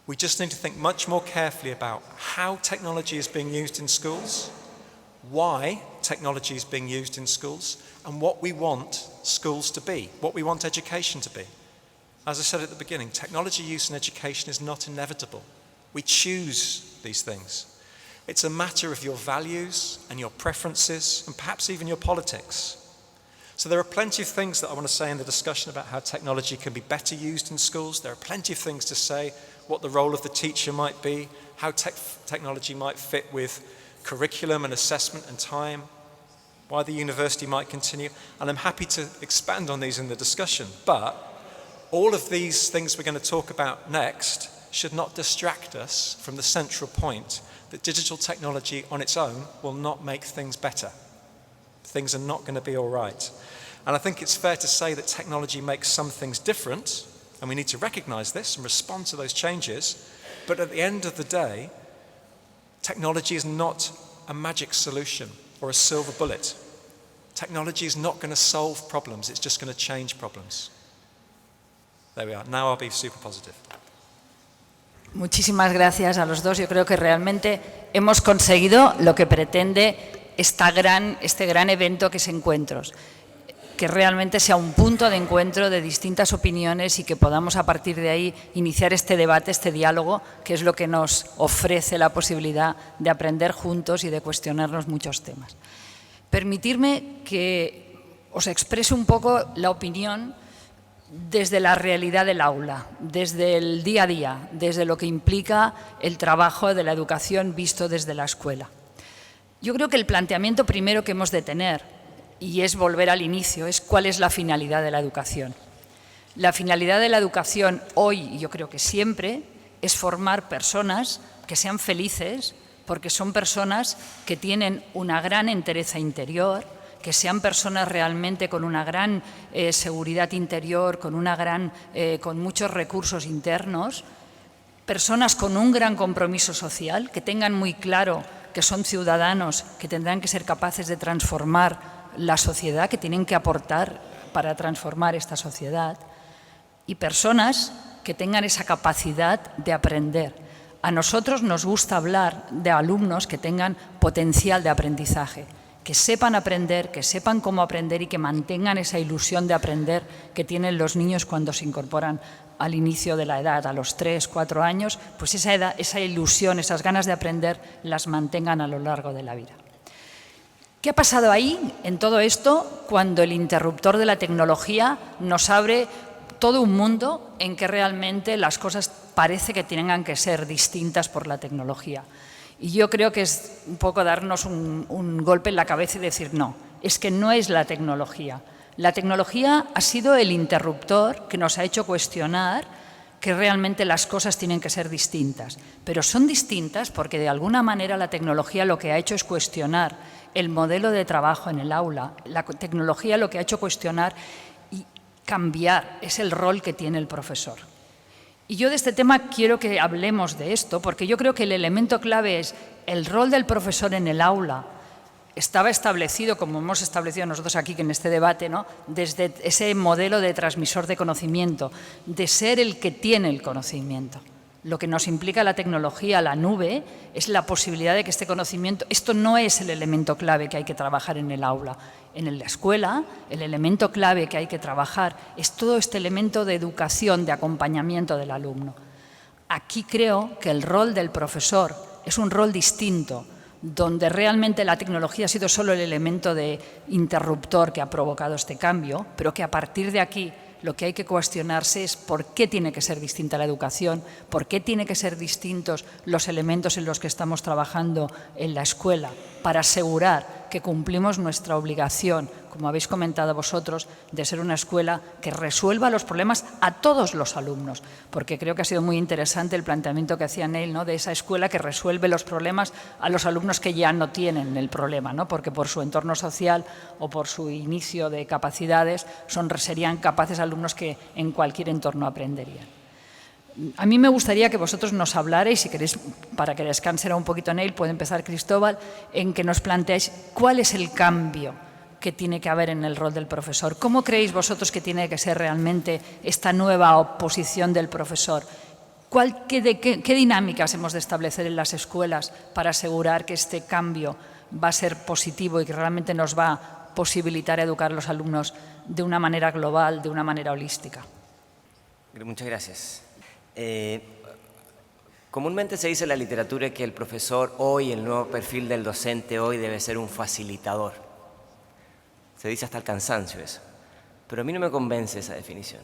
[SPEAKER 4] We just need to think much more carefully about how technology is being used in schools, why technology is being used in schools, and what we want schools to be, what we want education to be. As I said at the beginning, technology use in education is not inevitable. We choose these things. It's a matter of your values and your preferences and perhaps even your politics. So there are plenty of things that I want to say in the discussion about how technology can be better used in schools. There are plenty of things to say, what the role of the teacher might be, how technology might fit with curriculum and assessment and time, why the university might continue. And I'm happy to expand on these in the discussion. But all of these things we're going to talk about next should not distract us from the central point that digital technology on its own will not make things better. Things are not going to be all right. And I think it's fair to say that technology makes some things different, and we need to recognize this and respond to those changes. But at the end of the day, technology is not a magic solution or a silver bullet. Technology is not going to solve problems, it's just going to change problems. There we are. Now I'll be super positive.
[SPEAKER 2] Muchísimas gracias a los dos. Yo creo que realmente hemos conseguido lo que pretende este gran evento que es Encuentros. Que realmente sea un punto de encuentro de distintas opiniones y que podamos a partir de ahí iniciar este debate, este diálogo, que es lo que nos ofrece la posibilidad de aprender juntos y de cuestionarnos muchos temas. Permitirme que os exprese un poco la opinión desde la realidad del aula, desde el día a día, desde lo que implica el trabajo de la educación visto desde la escuela. Yo creo que el planteamiento primero que hemos de tener, y es volver al inicio, es cuál es la finalidad de la educación. La finalidad de la educación hoy, y yo creo que siempre, es formar personas que sean felices, porque son personas que tienen una gran entereza interior, que sean personas realmente con una gran seguridad interior, con muchos recursos internos, personas con un gran compromiso social, que tengan muy claro que son ciudadanos, que tendrán que ser capaces de transformar la sociedad, que tienen que aportar para transformar esta sociedad, y personas que tengan esa capacidad de aprender. A nosotros nos gusta hablar de alumnos que tengan potencial de aprendizaje, que sepan aprender, que sepan cómo aprender y que mantengan esa ilusión de aprender que tienen los niños cuando se incorporan al inicio de la edad, a los 3, 4 años, pues esa ilusión, esas ganas de aprender las mantengan a lo largo de la vida. ¿Qué ha pasado ahí, en todo esto, cuando el interruptor de la tecnología nos abre todo un mundo en que realmente las cosas parece que tengan que ser distintas por la tecnología? Y yo creo que es un poco darnos un golpe en la cabeza y decir no, es que no es la tecnología. La tecnología ha sido el interruptor que nos ha hecho cuestionar que realmente las cosas tienen que ser distintas. Pero son distintas porque de alguna manera la tecnología lo que ha hecho es cuestionar el modelo de trabajo en el aula. La tecnología lo que ha hecho cuestionar y cambiar es el rol que tiene el profesor. Y yo de este tema quiero que hablemos de esto, porque yo creo que el elemento clave es el rol del profesor en el aula. Estaba establecido, como hemos establecido nosotros aquí en este debate, ¿no?, desde ese modelo de transmisor de conocimiento, de ser el que tiene el conocimiento. Lo que nos implica la tecnología, la nube, es la posibilidad de que este conocimiento, esto no es el elemento clave que hay que trabajar en el aula. En la escuela, el elemento clave que hay que trabajar es todo este elemento de educación, de acompañamiento del alumno. Aquí creo que el rol del profesor es un rol distinto, donde realmente la tecnología ha sido solo el elemento de interruptor que ha provocado este cambio, pero que a partir de aquí lo que hay que cuestionarse es por qué tiene que ser distinta la educación, por qué tienen que ser distintos los elementos en los que estamos trabajando en la escuela, para asegurar que cumplimos nuestra obligación, como habéis comentado vosotros, de ser una escuela que resuelva los problemas a todos los alumnos, porque creo que ha sido muy interesante el planteamiento que hacía Neil, ¿no?, de esa escuela que resuelve los problemas a los alumnos que ya no tienen el problema, ¿no?, porque por su entorno social o por su inicio de capacidades serían capaces alumnos que en cualquier entorno aprenderían. A mí me gustaría que vosotros nos hablarais, si queréis, para que descanse un poquito Neil, puede empezar Cristóbal, en que nos planteéis cuál es el cambio que tiene que haber en el rol del profesor. ¿Cómo creéis vosotros que tiene que ser realmente esta nueva posición del profesor? ¿Qué dinámicas hemos de establecer en las escuelas para asegurar que este cambio va a ser positivo y que realmente nos va a posibilitar educar a los alumnos de una manera global, de una manera holística?
[SPEAKER 3] Muchas gracias. Comúnmente se dice en la literatura que el profesor hoy, el nuevo perfil del docente hoy debe ser un facilitador. Se dice hasta el cansancio eso. Pero a mí no me convence esa definición.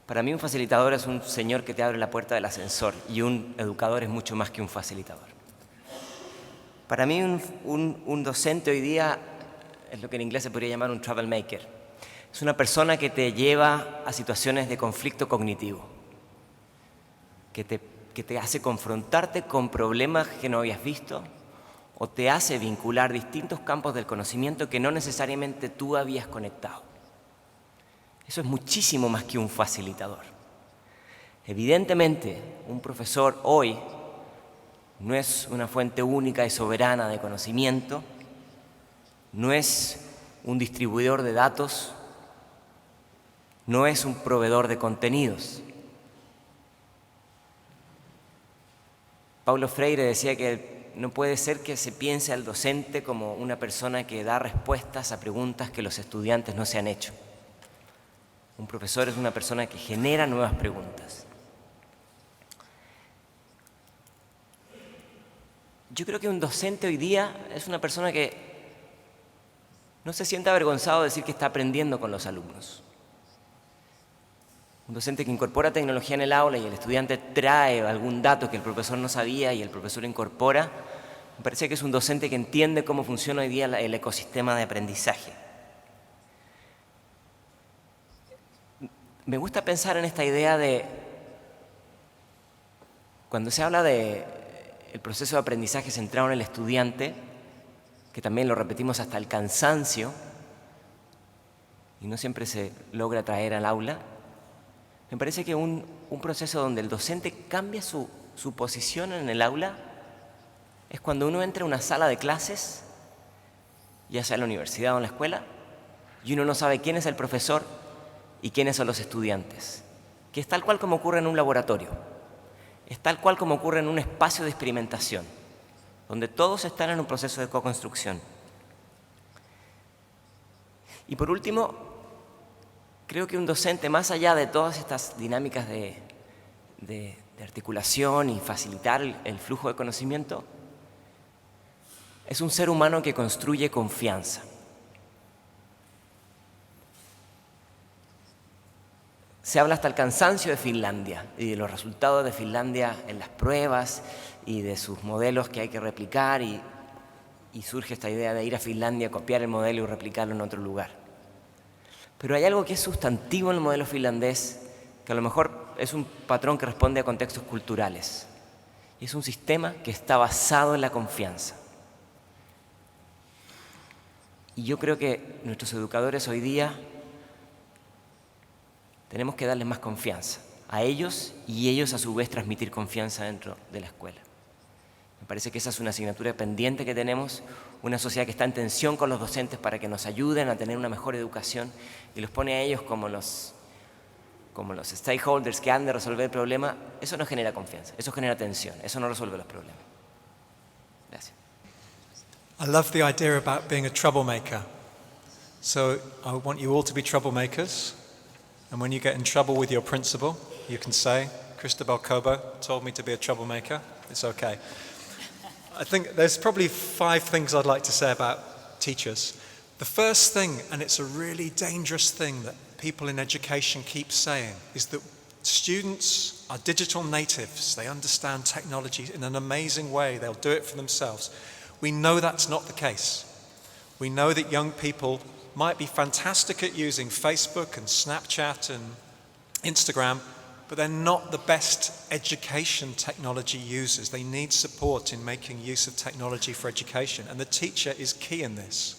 [SPEAKER 3] Para mí un facilitador es un señor que te abre la puerta del ascensor y un educador es mucho más que un facilitador. Para mí un docente hoy día es lo que en inglés se podría llamar un trouble maker. Es una persona que te lleva a situaciones de conflicto cognitivo, que te hace confrontarte con problemas que no habías visto o te hace vincular distintos campos del conocimiento que no necesariamente tú habías conectado. Eso es muchísimo más que un facilitador. Evidentemente, un profesor hoy no es una fuente única y soberana de conocimiento, no es un distribuidor de datos, no es un proveedor de contenidos. Paulo Freire decía que no puede ser que se piense al docente como una persona que da respuestas a preguntas que los estudiantes no se han hecho. Un profesor es una persona que genera nuevas preguntas. Yo creo que un docente hoy día es una persona que no se siente avergonzado de decir que está aprendiendo con los alumnos. Un docente que incorpora tecnología en el aula y el estudiante trae algún dato que el profesor no sabía y el profesor incorpora, me parece que es un docente que entiende cómo funciona hoy día el ecosistema de aprendizaje. Me gusta pensar en esta idea de, cuando se habla de el proceso de aprendizaje centrado en el estudiante, que también lo repetimos hasta el cansancio, y no siempre se logra traer al aula, me parece que un proceso donde el docente cambia su posición en el aula es cuando uno entra a una sala de clases, ya sea en la universidad o en la escuela, y uno no sabe quién es el profesor y quiénes son los estudiantes, que es tal cual como ocurre en un laboratorio, es tal cual como ocurre en un espacio de experimentación, donde todos están en un proceso de co-construcción. Y por último, creo que un docente, más allá de todas estas dinámicas de articulación y facilitar el flujo de conocimiento, es un ser humano que construye confianza. Se habla hasta el cansancio de Finlandia y de los resultados de Finlandia en las pruebas y de sus modelos que hay que replicar y surge esta idea de ir a Finlandia, copiar el modelo y replicarlo en otro lugar. Pero hay algo que es sustantivo en el modelo finlandés, que a lo mejor es un patrón que responde a contextos culturales. Y es un sistema que está basado en la confianza. Y yo creo que nuestros educadores hoy día tenemos que darles más confianza a ellos y ellos a su vez transmitir confianza dentro de la escuela. Me parece que esa es una asignatura pendiente que tenemos, una sociedad que está en tensión con los docentes para que nos ayuden a tener una mejor educación y los pone a ellos como los stakeholders que han de resolver el problema. Eso no genera confianza, eso genera tensión, eso no resuelve los problemas. Gracias.
[SPEAKER 4] I love the idea about being a troublemaker. So I want you all to be troublemakers. And when you get in trouble with your principal, you can say, Cristobal Cobo told me to be a troublemaker. It's okay. I think there's probably 5 things I'd like to say about teachers. The first thing, and it's a really dangerous thing that people in education keep saying, is that students are digital natives. They understand technology in an amazing way. They'll do it for themselves. We know that's not the case. We know that young people might be fantastic at using Facebook and Snapchat and Instagram, but they're not the best education technology users. They need support in making use of technology for education, and the teacher is key in this.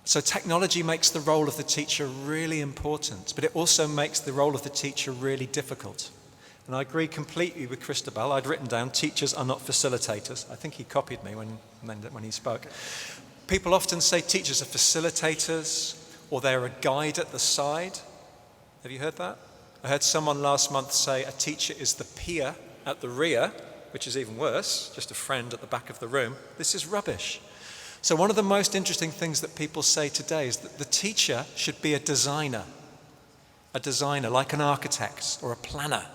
[SPEAKER 4] So technology makes the role of the teacher really important, but it also makes the role of the teacher really difficult. And I agree completely with Christabel. I'd written down, teachers are not facilitators. I think he copied me when he spoke. People often say teachers are facilitators, or they're a guide at the side. Have you heard that? I heard someone last month say a teacher is the peer at the rear, which is even worse, just a friend at the back of the room. This is rubbish. So one of the most interesting things that people say today is that the teacher should be a designer like an architect or a planner,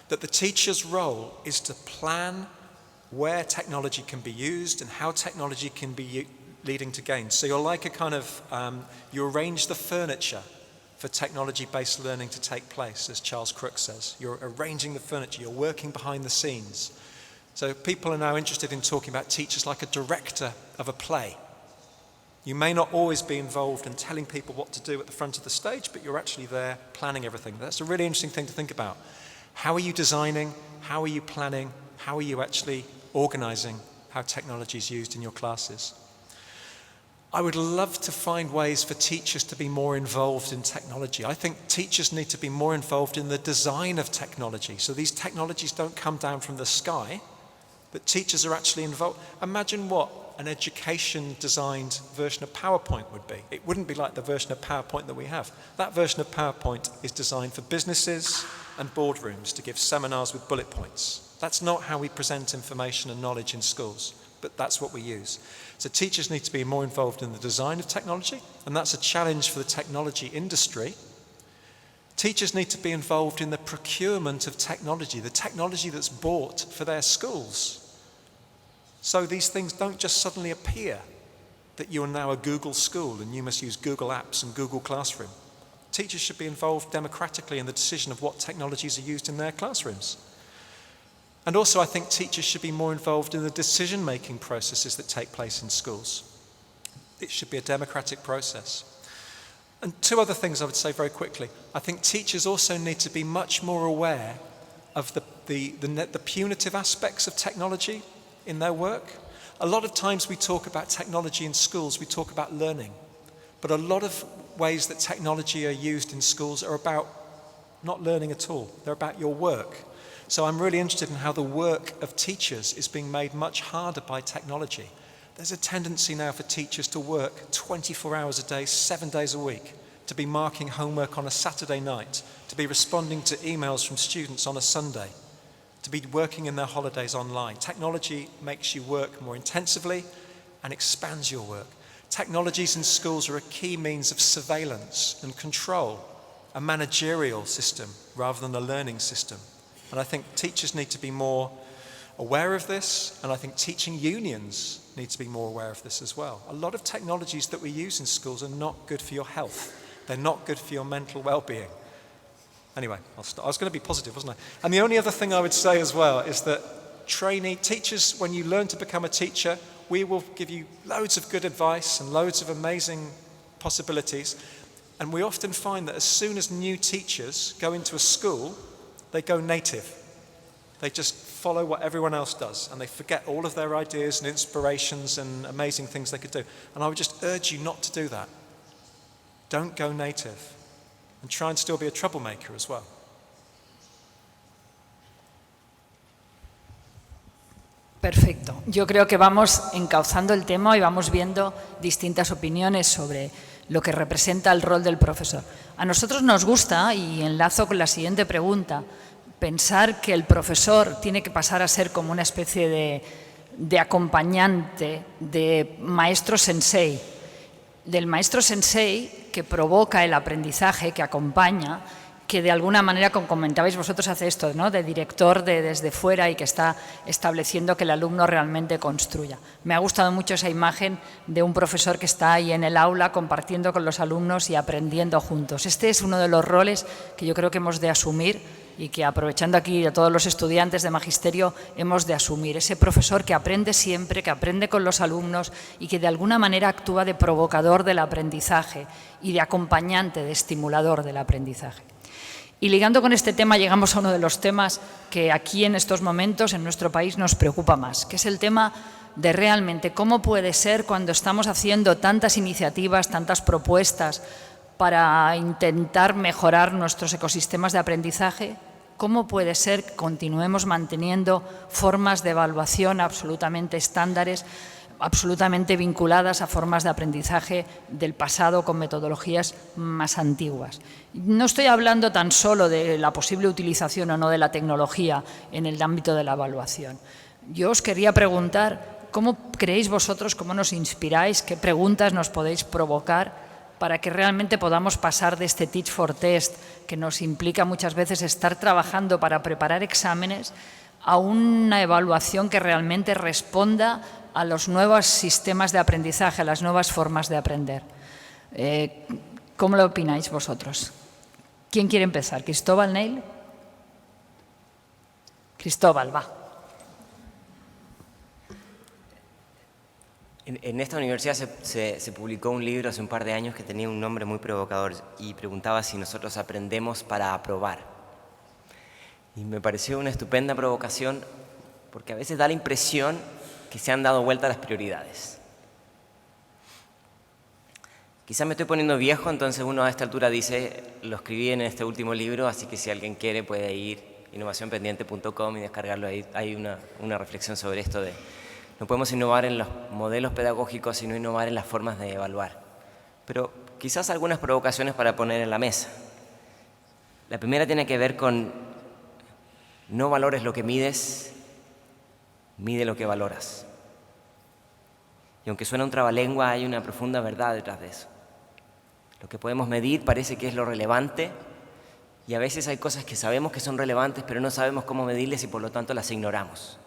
[SPEAKER 4] that the teacher's role is to plan where technology can be used and how technology can be leading to gains. So you're like a kind of, you arrange the furniture for technology-based learning to take place, as Charles Crook says. You're arranging the furniture, you're working behind the scenes. So people are now interested in talking about teachers like a director of a play. You may not always be involved in telling people what to do at the front of the stage, but you're actually there planning everything. That's a really interesting thing to think about. How are you designing? How are you planning? How are you actually organizing how technology is used in your classes? I would love to find ways for teachers to be more involved in technology. I think teachers need to be more involved in the design of technology. So these technologies don't come down from the sky, but teachers are actually involved. Imagine what an education-designed version of PowerPoint would be. It wouldn't be like the version of PowerPoint that we have. That version of PowerPoint is designed for businesses and boardrooms to give seminars with bullet points. That's not how we present information and knowledge in schools, but that's what we use. So teachers need to be more involved in the design of technology, and that's a challenge for the technology industry. Teachers need to be involved in the procurement of technology, the technology that's bought for their schools. So these things don't just suddenly appear that you are now a Google school and you must use Google Apps and Google Classroom. Teachers should be involved democratically in the decision of what technologies are used in their classrooms. And also I think teachers should be more involved in the decision-making processes that take place in schools. It should be a democratic process. And 2 other things I would say very quickly. I think teachers also need to be much more aware of the punitive aspects of technology in their work. A lot of times we talk about technology in schools, we talk about learning. But a lot of ways that technology are used in schools are about not learning at all. They're about your work. So I'm really interested in how the work of teachers is being made much harder by technology. There's a tendency now for teachers to work 24 hours a day, 7 days a week, to be marking homework on a Saturday night, to be responding to emails from students on a Sunday, to be working in their holidays online. Technology makes you work more intensively and expands your work. Technologies in schools are a key means of surveillance and control, a managerial system rather than a learning system. And I think teachers need to be more aware of this, and I think teaching unions need to be more aware of this as well. A lot of technologies that we use in schools are not good for your health. They're not good for your mental well-being. Anyway, I'll stop. I was going to be positive, wasn't I? And the only other thing I would say as well is that teachers, when you learn to become a teacher, we will give you loads of good advice and loads of amazing possibilities. And we often find that as soon as new teachers go into a school, they go native. They just follow what everyone else does, and they forget all of their ideas and inspirations and amazing things they could do. And I would just urge you not to do that. Don't go native, and try and still be a troublemaker as well.
[SPEAKER 2] Perfecto. Yo creo que vamos encauzando el tema y vamos viendo distintas opiniones sobre lo que representa el rol del profesor. A nosotros nos gusta, y enlazo con la siguiente pregunta, pensar que el profesor tiene que pasar a ser como una especie de acompañante, de maestro sensei, del maestro sensei que provoca el aprendizaje, que acompaña, que de alguna manera, como comentabais vosotros, hace esto, ¿no?, de director desde fuera y que está estableciendo que el alumno realmente construya. Me ha gustado mucho esa imagen de un profesor que está ahí en el aula compartiendo con los alumnos y aprendiendo juntos. Este es uno de los roles que yo creo que hemos de asumir y que, aprovechando aquí a todos los estudiantes de magisterio, hemos de asumir. Ese profesor que aprende siempre, que aprende con los alumnos y que de alguna manera actúa de provocador del aprendizaje y de acompañante, de estimulador del aprendizaje. Y ligando con este tema llegamos a uno de los temas que aquí en estos momentos en nuestro país nos preocupa más, que es el tema de realmente cómo puede ser cuando estamos haciendo tantas iniciativas, tantas propuestas para intentar mejorar nuestros ecosistemas de aprendizaje, cómo puede ser que continuemos manteniendo formas de evaluación absolutamente estándares, absolutamente vinculadas a formas de aprendizaje del pasado con metodologías más antiguas. No estoy hablando tan solo de la posible utilización o no de la tecnología en el ámbito de la evaluación. Yo os quería preguntar, ¿cómo creéis vosotros, cómo nos inspiráis, qué preguntas nos podéis provocar para que realmente podamos pasar de este Teach for Test, que nos implica muchas veces estar trabajando para preparar exámenes, a una evaluación que realmente responda a los nuevos sistemas de aprendizaje, a las nuevas formas de aprender? ¿Cómo lo opináis vosotros? ¿Quién quiere empezar? ¿Cristóbal, Neil? Cristóbal, va.
[SPEAKER 3] En esta universidad se publicó un libro hace un par de años que tenía un nombre muy provocador y preguntaba si nosotros aprendemos para aprobar. Y me pareció una estupenda provocación porque a veces da la impresión que se han dado vuelta las prioridades. Quizás me estoy poniendo viejo, entonces uno a esta altura dice, lo escribí en este último libro, así que si alguien quiere puede ir innovacionpendiente.com y descargarlo ahí. Hay una reflexión sobre esto de no podemos innovar en los modelos pedagógicos, sino innovar en las formas de evaluar. Pero quizás algunas provocaciones para poner en la mesa. La primera tiene que ver con no valores lo que mides, mide lo que valoras. Y aunque suena un trabalengua, hay una profunda verdad detrás de eso. Lo que podemos medir parece que es lo relevante y a veces hay cosas que sabemos que son relevantes, pero no sabemos cómo medirles y por lo tanto las ignoramos.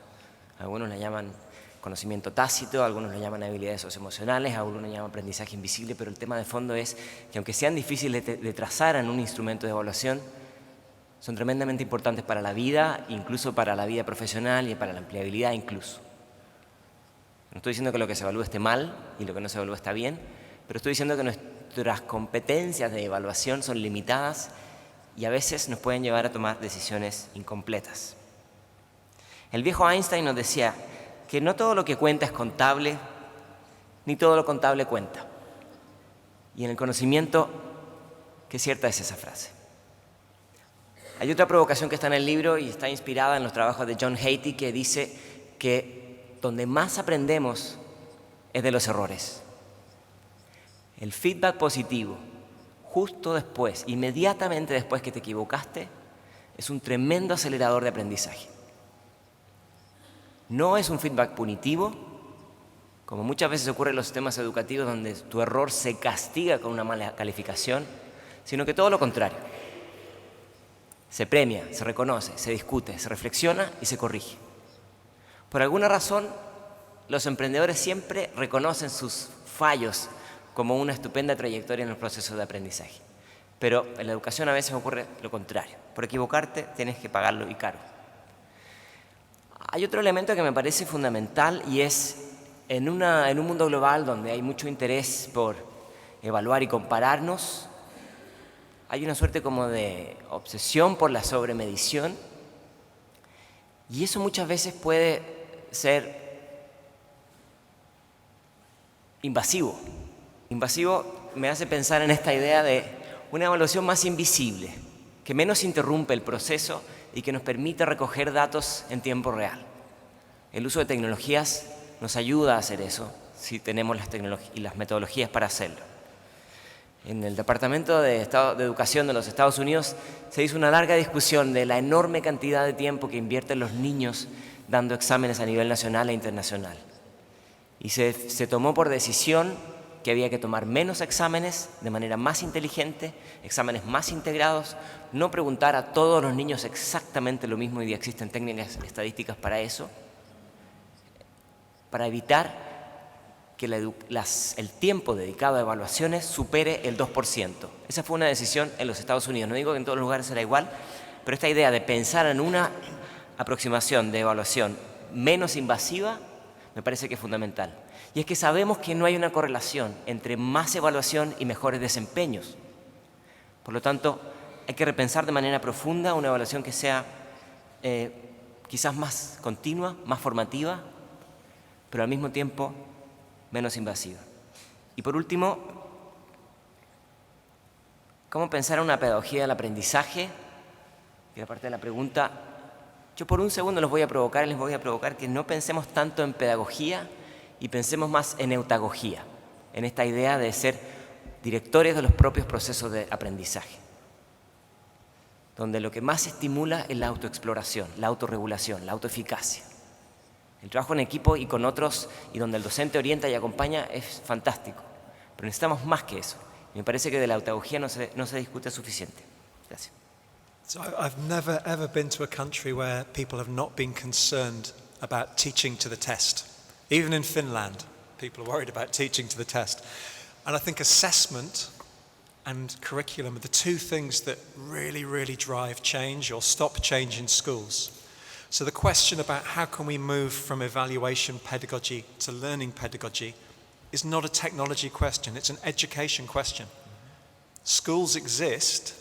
[SPEAKER 3] Algunos las llaman conocimiento tácito, algunos lo llaman habilidades socioemocionales, algunos lo llaman aprendizaje invisible, pero el tema de fondo es que aunque sean difíciles de trazar en un instrumento de evaluación, son tremendamente importantes para la vida, incluso para la vida profesional y para la empleabilidad incluso. No estoy diciendo que lo que se evalúe esté mal y lo que no se evalúe está bien, pero estoy diciendo que nuestras competencias de evaluación son limitadas y a veces nos pueden llevar a tomar decisiones incompletas. El viejo Einstein nos decía que no todo lo que cuenta es contable, ni todo lo contable cuenta. Y en el conocimiento, qué cierta es esa frase. Hay otra provocación que está en el libro y está inspirada en los trabajos de John Hattie, que dice que donde más aprendemos es de los errores. El feedback positivo, justo después, inmediatamente después que te equivocaste, es un tremendo acelerador de aprendizaje. No es un feedback punitivo, como muchas veces ocurre en los sistemas educativos donde tu error se castiga con una mala calificación, sino que todo lo contrario. Se premia, se reconoce, se discute, se reflexiona y se corrige. Por alguna razón, los emprendedores siempre reconocen sus fallos como una estupenda trayectoria en el proceso de aprendizaje. Pero en la educación a veces ocurre lo contrario. Por equivocarte tienes que pagarlo y caro. Hay otro elemento que me parece fundamental y es en un mundo global donde hay mucho interés por evaluar y compararnos, hay una suerte como de obsesión por la sobremedición y eso muchas veces puede ser invasivo. Invasivo me hace pensar en esta idea de una evaluación más invisible, que menos interrumpe el proceso y que nos permite recoger datos en tiempo real. El uso de tecnologías nos ayuda a hacer eso, si tenemos las metodologías para hacerlo. En el Departamento de Educación de los Estados Unidos se hizo una larga discusión de la enorme cantidad de tiempo que invierten los niños dando exámenes a nivel nacional e internacional. Y se tomó por decisión que había que tomar menos exámenes de manera más inteligente, exámenes más integrados, no preguntar a todos los niños exactamente lo mismo, y existen técnicas estadísticas para eso, para evitar que el tiempo dedicado a evaluaciones supere el 2%. Esa fue una decisión en los Estados Unidos. No digo que en todos los lugares era igual, pero esta idea de pensar en una aproximación de evaluación menos invasiva me parece que es fundamental. Y es que sabemos que no hay una correlación entre más evaluación y mejores desempeños. Por lo tanto, hay que repensar de manera profunda una evaluación que sea quizás más continua, más formativa, pero al mismo tiempo menos invasiva. Y por último, ¿cómo pensar en una pedagogía del aprendizaje? Que era parte de la pregunta. Yo por un segundo les voy a provocar que no pensemos tanto en pedagogía y pensemos más en eutagogía, en esta idea de ser directores de los propios procesos de aprendizaje, donde lo que más estimula es la autoexploración, la autorregulación, la autoeficacia. El trabajo en equipo y con otros, y donde el docente orienta y acompaña, es fantástico. Pero necesitamos más que eso. Y me parece que de la eutagogía no se discute suficiente. Gracias.
[SPEAKER 4] So I've never ever been to a country where people have not been concerned about teaching to the test. Even in Finland, people are worried about teaching to the test. And I think assessment and curriculum are the two things that really, really drive change or stop change in schools. So the question about how can we move from evaluation pedagogy to learning pedagogy is not a technology question, it's an education question. Schools exist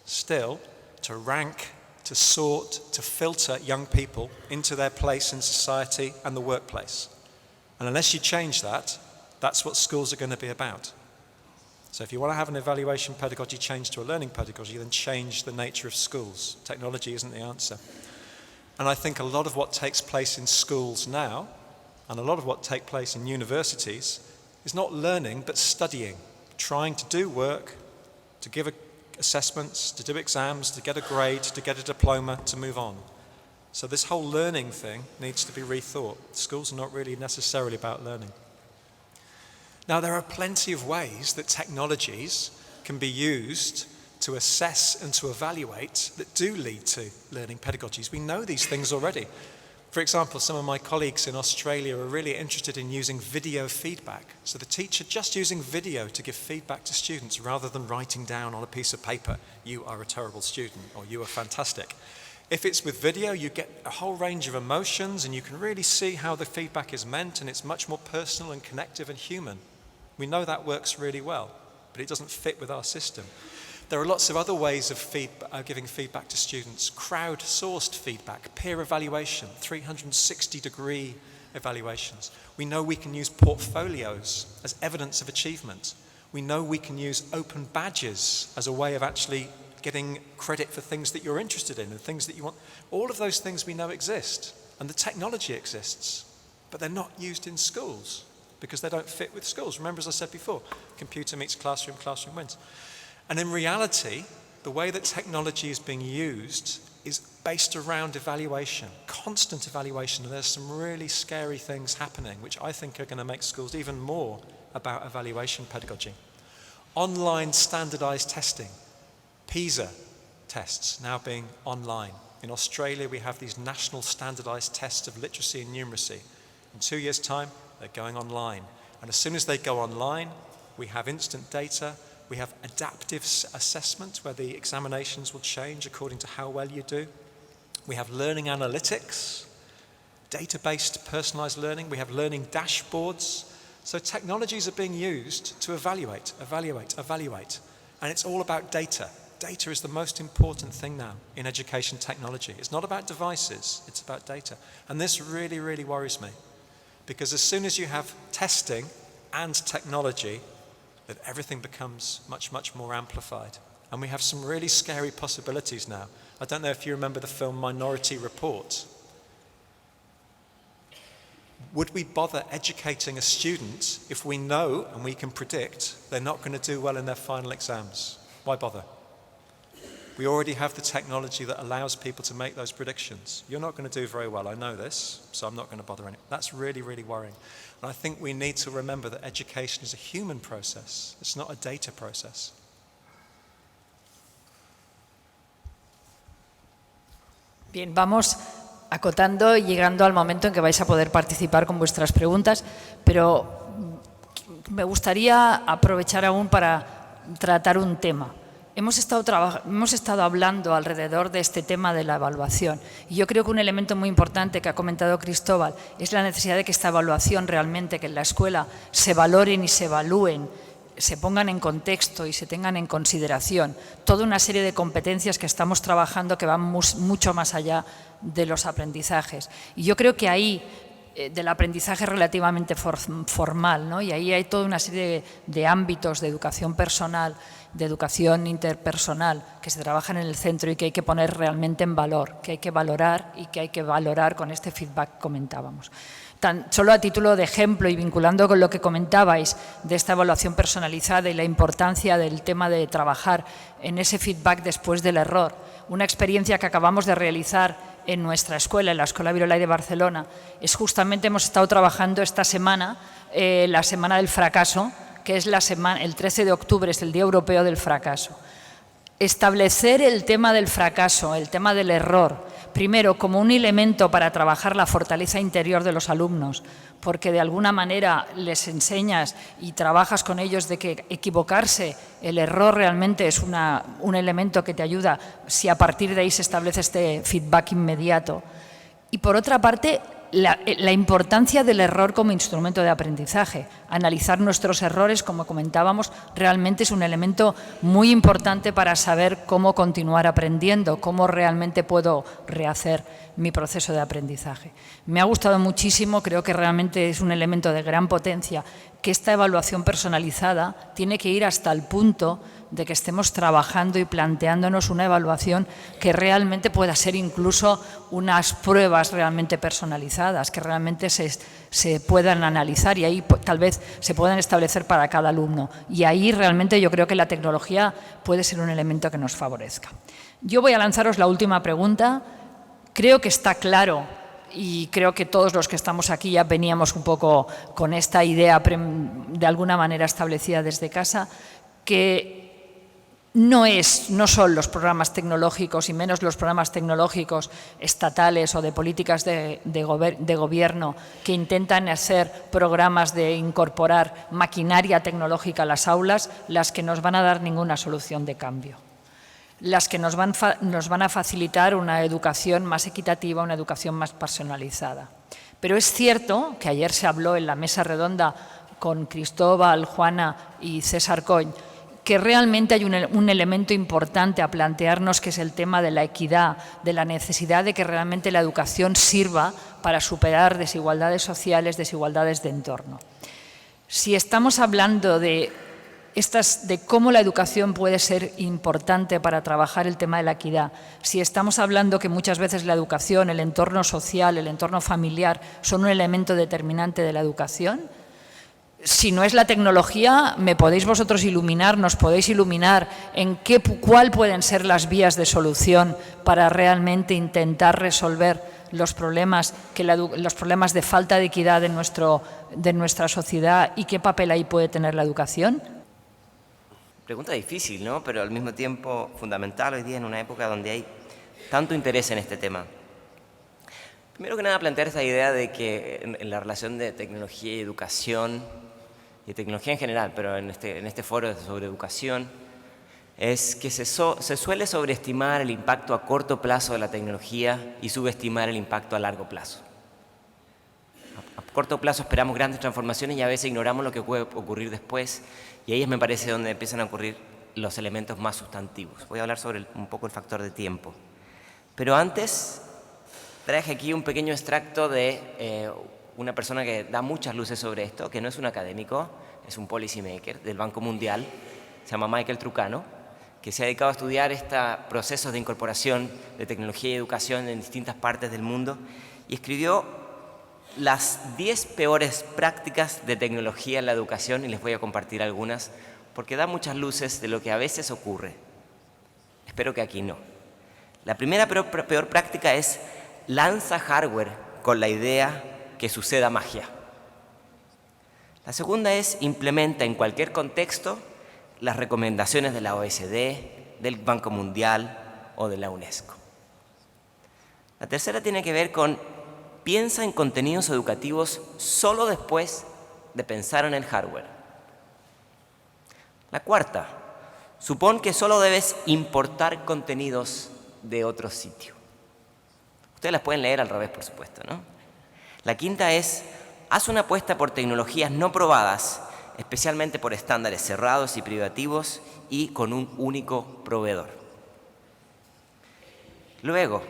[SPEAKER 4] still to rank, to sort, to filter young people into their place in society and the workplace. And unless you change that, that's what schools are going to be about. So if you want to have an evaluation pedagogy change to a learning pedagogy, then change the nature of schools. Technology isn't the answer. And I think a lot of what takes place in schools now, and a lot of what takes place in universities, is not learning but studying, trying to do work, to give assessments, to do exams, to get a grade, to get a diploma, to move on. So this whole learning thing needs to be rethought. Schools are not really necessarily about learning. Now, there are plenty of ways that technologies can be used to assess and to evaluate that do lead to learning pedagogies. We know these things already. For example, some of my colleagues in Australia are really interested in using video feedback. So the teacher just using video to give feedback to students rather than writing down on a piece of paper, you are a terrible student or you are fantastic. If it's with video, you get a whole range of emotions and you can really see how the feedback is meant, and it's much more personal and connective and human. We know that works really well, but it doesn't fit with our system. There are lots of other ways of giving feedback to students. Crowd-sourced feedback, peer evaluation, 360-degree evaluations. We know we can use portfolios as evidence of achievement. We know we can use open badges as a way of actually getting credit for things that you're interested in and things that you want. All of those things we know exist, and the technology exists, but they're not used in schools because they don't fit with schools. Remember, as I said before, computer meets classroom, classroom wins. And in reality, the way that technology is being used is based around evaluation, constant evaluation. And there's some really scary things happening, which I think are going to make schools even more about evaluation pedagogy. Online standardized testing, PISA tests now being online. In Australia, we have these national standardized tests of literacy and numeracy. In 2 years' time, they're going online. And as soon as they go online, we have instant data. We have adaptive assessment, where the examinations will change according to how well you do. We have learning analytics, data-based personalized learning. We have learning dashboards. So technologies are being used to evaluate. And it's all about data. Data is the most important thing now in education technology. It's not about devices, it's about data. And this really, really worries me. Because as soon as you have testing and technology, that everything becomes much, much more amplified. And we have some really scary possibilities now. I don't know if you remember the film Minority Report. Would we bother educating a student if we know and we can predict they're not going to do well in their final exams? Why bother? We already have the technology that allows people to make those predictions. You're not going to do very well, I know this, so I'm not going to bother any. That's really, really worrying. And I think we need to remember that education is a human process. It's not a data process.
[SPEAKER 2] Bien, vamos acotando y llegando al momento en que vais a poder participar con vuestras preguntas, pero me gustaría aprovechar aún para tratar un tema. Hemos estado hablando alrededor de este tema de la evaluación y yo creo que un elemento muy importante que ha comentado Cristóbal es la necesidad de que esta evaluación realmente, que en la escuela se valoren y se evalúen, se pongan en contexto y se tengan en consideración toda una serie de competencias que estamos trabajando que van mucho más allá de los aprendizajes. Y yo creo que ahí, del aprendizaje relativamente formal, ¿no? Y ahí hay toda una serie de ámbitos de educación personal, de educación interpersonal que se trabajan en el centro y que hay que poner realmente en valor, que hay que valorar y que hay que valorar con este feedback que comentábamos. Solo a título de ejemplo y vinculando con lo que comentabais de esta evaluación personalizada y la importancia del tema de trabajar en ese feedback después del error, una experiencia que acabamos de realizar en nuestra escuela, en la Escuela Virolai de Barcelona, es justamente, hemos estado trabajando esta semana, la Semana del Fracaso, que es el 13 de octubre, es el Día Europeo del Fracaso. Establecer el tema del fracaso, el tema del error, primero como un elemento para trabajar la fortaleza interior de los alumnos, porque de alguna manera les enseñas y trabajas con ellos de que equivocarse, el error realmente es un elemento que te ayuda si a partir de ahí se establece este feedback inmediato. Y por otra parte, la importancia del error como instrumento de aprendizaje. Analizar nuestros errores, como comentábamos, realmente es un elemento muy importante para saber cómo continuar aprendiendo, cómo realmente puedo rehacer mi proceso de aprendizaje. Me ha gustado muchísimo, creo que realmente es un elemento de gran potencia, que esta evaluación personalizada tiene que ir hasta el punto de que estemos trabajando y planteándonos una evaluación que realmente pueda ser incluso unas pruebas realmente personalizadas, que realmente se puedan analizar y ahí tal vez se puedan establecer para cada alumno. Y ahí realmente yo creo que la tecnología puede ser un elemento que nos favorezca. Yo voy a lanzaros la última pregunta. Creo que está claro y creo que todos los que estamos aquí ya veníamos un poco con esta idea de alguna manera establecida desde casa, que no son los programas tecnológicos y menos los programas tecnológicos estatales o de políticas de gobierno que intentan hacer programas de incorporar maquinaria tecnológica a las aulas las que nos van a dar ninguna solución de cambio. Las que nos van a facilitar una educación más equitativa, una educación más personalizada. Pero es cierto que ayer se habló en la mesa redonda con Cristóbal, Juana y César Coll, que realmente hay un elemento importante a plantearnos, que es el tema de la equidad, de la necesidad de que realmente la educación sirva para superar desigualdades sociales, desigualdades de entorno. Si estamos hablando de cómo la educación puede ser importante para trabajar el tema de la equidad, si estamos hablando que muchas veces la educación, el entorno social, el entorno familiar son un elemento determinante de la educación, si no es la tecnología, ¿me podéis vosotros iluminar, nos podéis iluminar en cuál pueden ser las vías de solución para realmente intentar resolver los problemas de falta de equidad de nuestra sociedad y qué papel ahí puede tener la educación?
[SPEAKER 3] Pregunta difícil, ¿no? Pero al mismo tiempo fundamental hoy día en una época donde hay tanto interés en este tema. Primero que nada, plantear esta idea de que en la relación de tecnología y educación, y tecnología en general, pero en este foro sobre educación, es que se suele sobreestimar el impacto a corto plazo de la tecnología y subestimar el impacto a largo plazo. A corto plazo esperamos grandes transformaciones y a veces ignoramos lo que puede ocurrir después, y ahí me parece donde empiezan a ocurrir los elementos más sustantivos. Voy a hablar sobre un poco el factor de tiempo. Pero antes traje aquí un pequeño extracto de una persona que da muchas luces sobre esto, que no es un académico, es un policy maker del Banco Mundial, se llama Michael Trucano, que se ha dedicado a estudiar estos procesos de incorporación de tecnología y educación en distintas partes del mundo y escribió las 10 peores prácticas de tecnología en la educación y les voy a compartir algunas porque da muchas luces de lo que a veces ocurre. Espero que aquí no. La primera peor práctica es lanza hardware con la idea que suceda magia. La segunda es implementa en cualquier contexto las recomendaciones de la OSD, del Banco Mundial o de la UNESCO. La tercera tiene que ver con piensa en contenidos educativos solo después de pensar en el hardware. La cuarta, supón que solo debes importar contenidos de otro sitio. Ustedes las pueden leer al revés, por supuesto, ¿no? La quinta es, haz una apuesta por tecnologías no probadas, especialmente por estándares cerrados y privativos y con un único proveedor. Luego,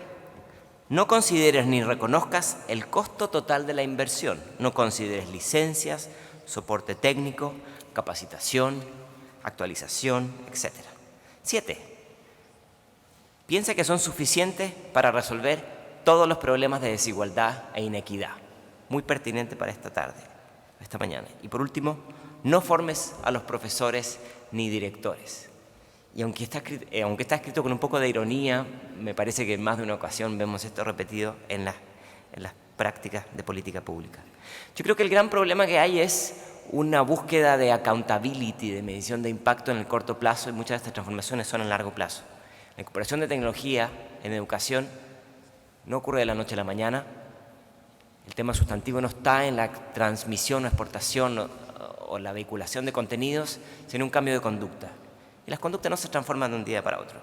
[SPEAKER 3] no consideres ni reconozcas el costo total de la inversión. No consideres licencias, soporte técnico, capacitación, actualización, etc. 7. Piensa que son suficientes para resolver todos los problemas de desigualdad e inequidad. Muy pertinente para esta mañana. Y por último, no formes a los profesores ni directores. Y aunque está escrito con un poco de ironía, me parece que en más de una ocasión vemos esto repetido en las prácticas de política pública. Yo creo que el gran problema que hay es una búsqueda de accountability, de medición de impacto en el corto plazo, y muchas de estas transformaciones son a largo plazo. La incorporación de tecnología en educación no ocurre de la noche a la mañana. El tema sustantivo no está en la transmisión o exportación o la vehiculación de contenidos, sino un cambio de conducta. Y las conductas no se transforman de un día para otro.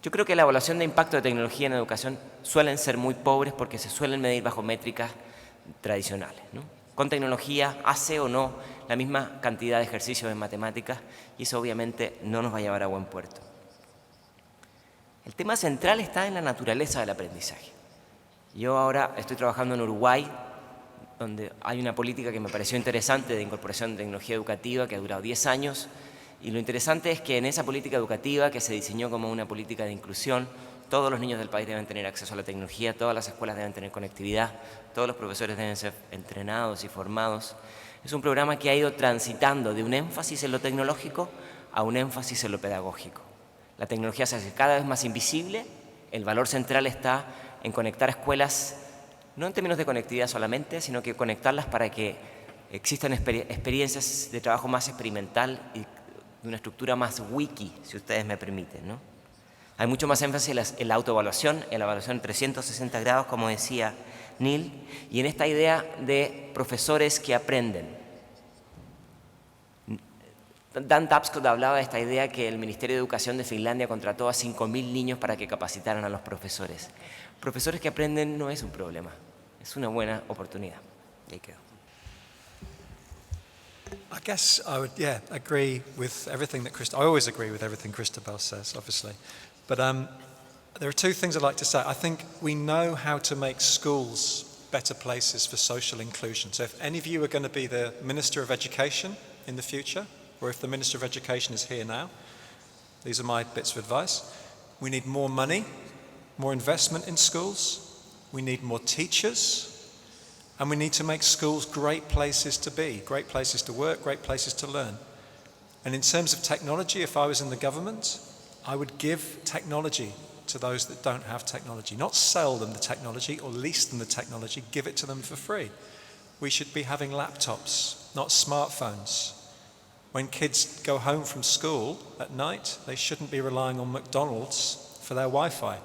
[SPEAKER 3] Yo creo que la evaluación de impacto de tecnología en educación suelen ser muy pobres porque se suelen medir bajo métricas tradicionales, ¿no? Con tecnología hace o no la misma cantidad de ejercicios en matemáticas y eso obviamente no nos va a llevar a buen puerto. El tema central está en la naturaleza del aprendizaje. Yo ahora estoy trabajando en Uruguay, donde hay una política que me pareció interesante de incorporación de tecnología educativa que ha durado 10 años. Y lo interesante es que en esa política educativa, que se diseñó como una política de inclusión, todos los niños del país deben tener acceso a la tecnología, todas las escuelas deben tener conectividad, todos los profesores deben ser entrenados y formados. Es un programa que ha ido transitando de un énfasis en lo tecnológico a un énfasis en lo pedagógico. La tecnología se hace cada vez más invisible, el valor central está en conectar escuelas, no en términos de conectividad solamente, sino que conectarlas para que existan experiencias de trabajo más experimental y de una estructura más wiki, si ustedes me permiten, ¿no? Hay mucho más énfasis en la autoevaluación, en la evaluación 360 grados, como decía Neil, y en esta idea de profesores que aprenden. Dan Tapscott hablaba de esta idea que el Ministerio de Educación de Finlandia contrató a 5.000 niños para que capacitaran a los profesores. Profesores que aprenden no es un problema, es una buena oportunidad. Y ahí quedo.
[SPEAKER 4] I guess I would, agree with everything that I always agree with everything Christabel says, obviously. But there are two things I'd like to say. I think we know how to make schools better places for social inclusion. So if any of you are going to be the Minister of Education in the future, or if the Minister of Education is here now, these are my bits of advice. We need more money, more investment in schools. We need more teachers. And we need to make schools great places to be, great places to work, great places to learn. And in terms of technology, if I was in the government, I would give technology to those that don't have technology. Not sell them the technology or lease them the technology, give it to them for free. We should be having laptops, not smartphones. When kids go home from school at night, they shouldn't be relying on McDonald's for their Wi-Fi.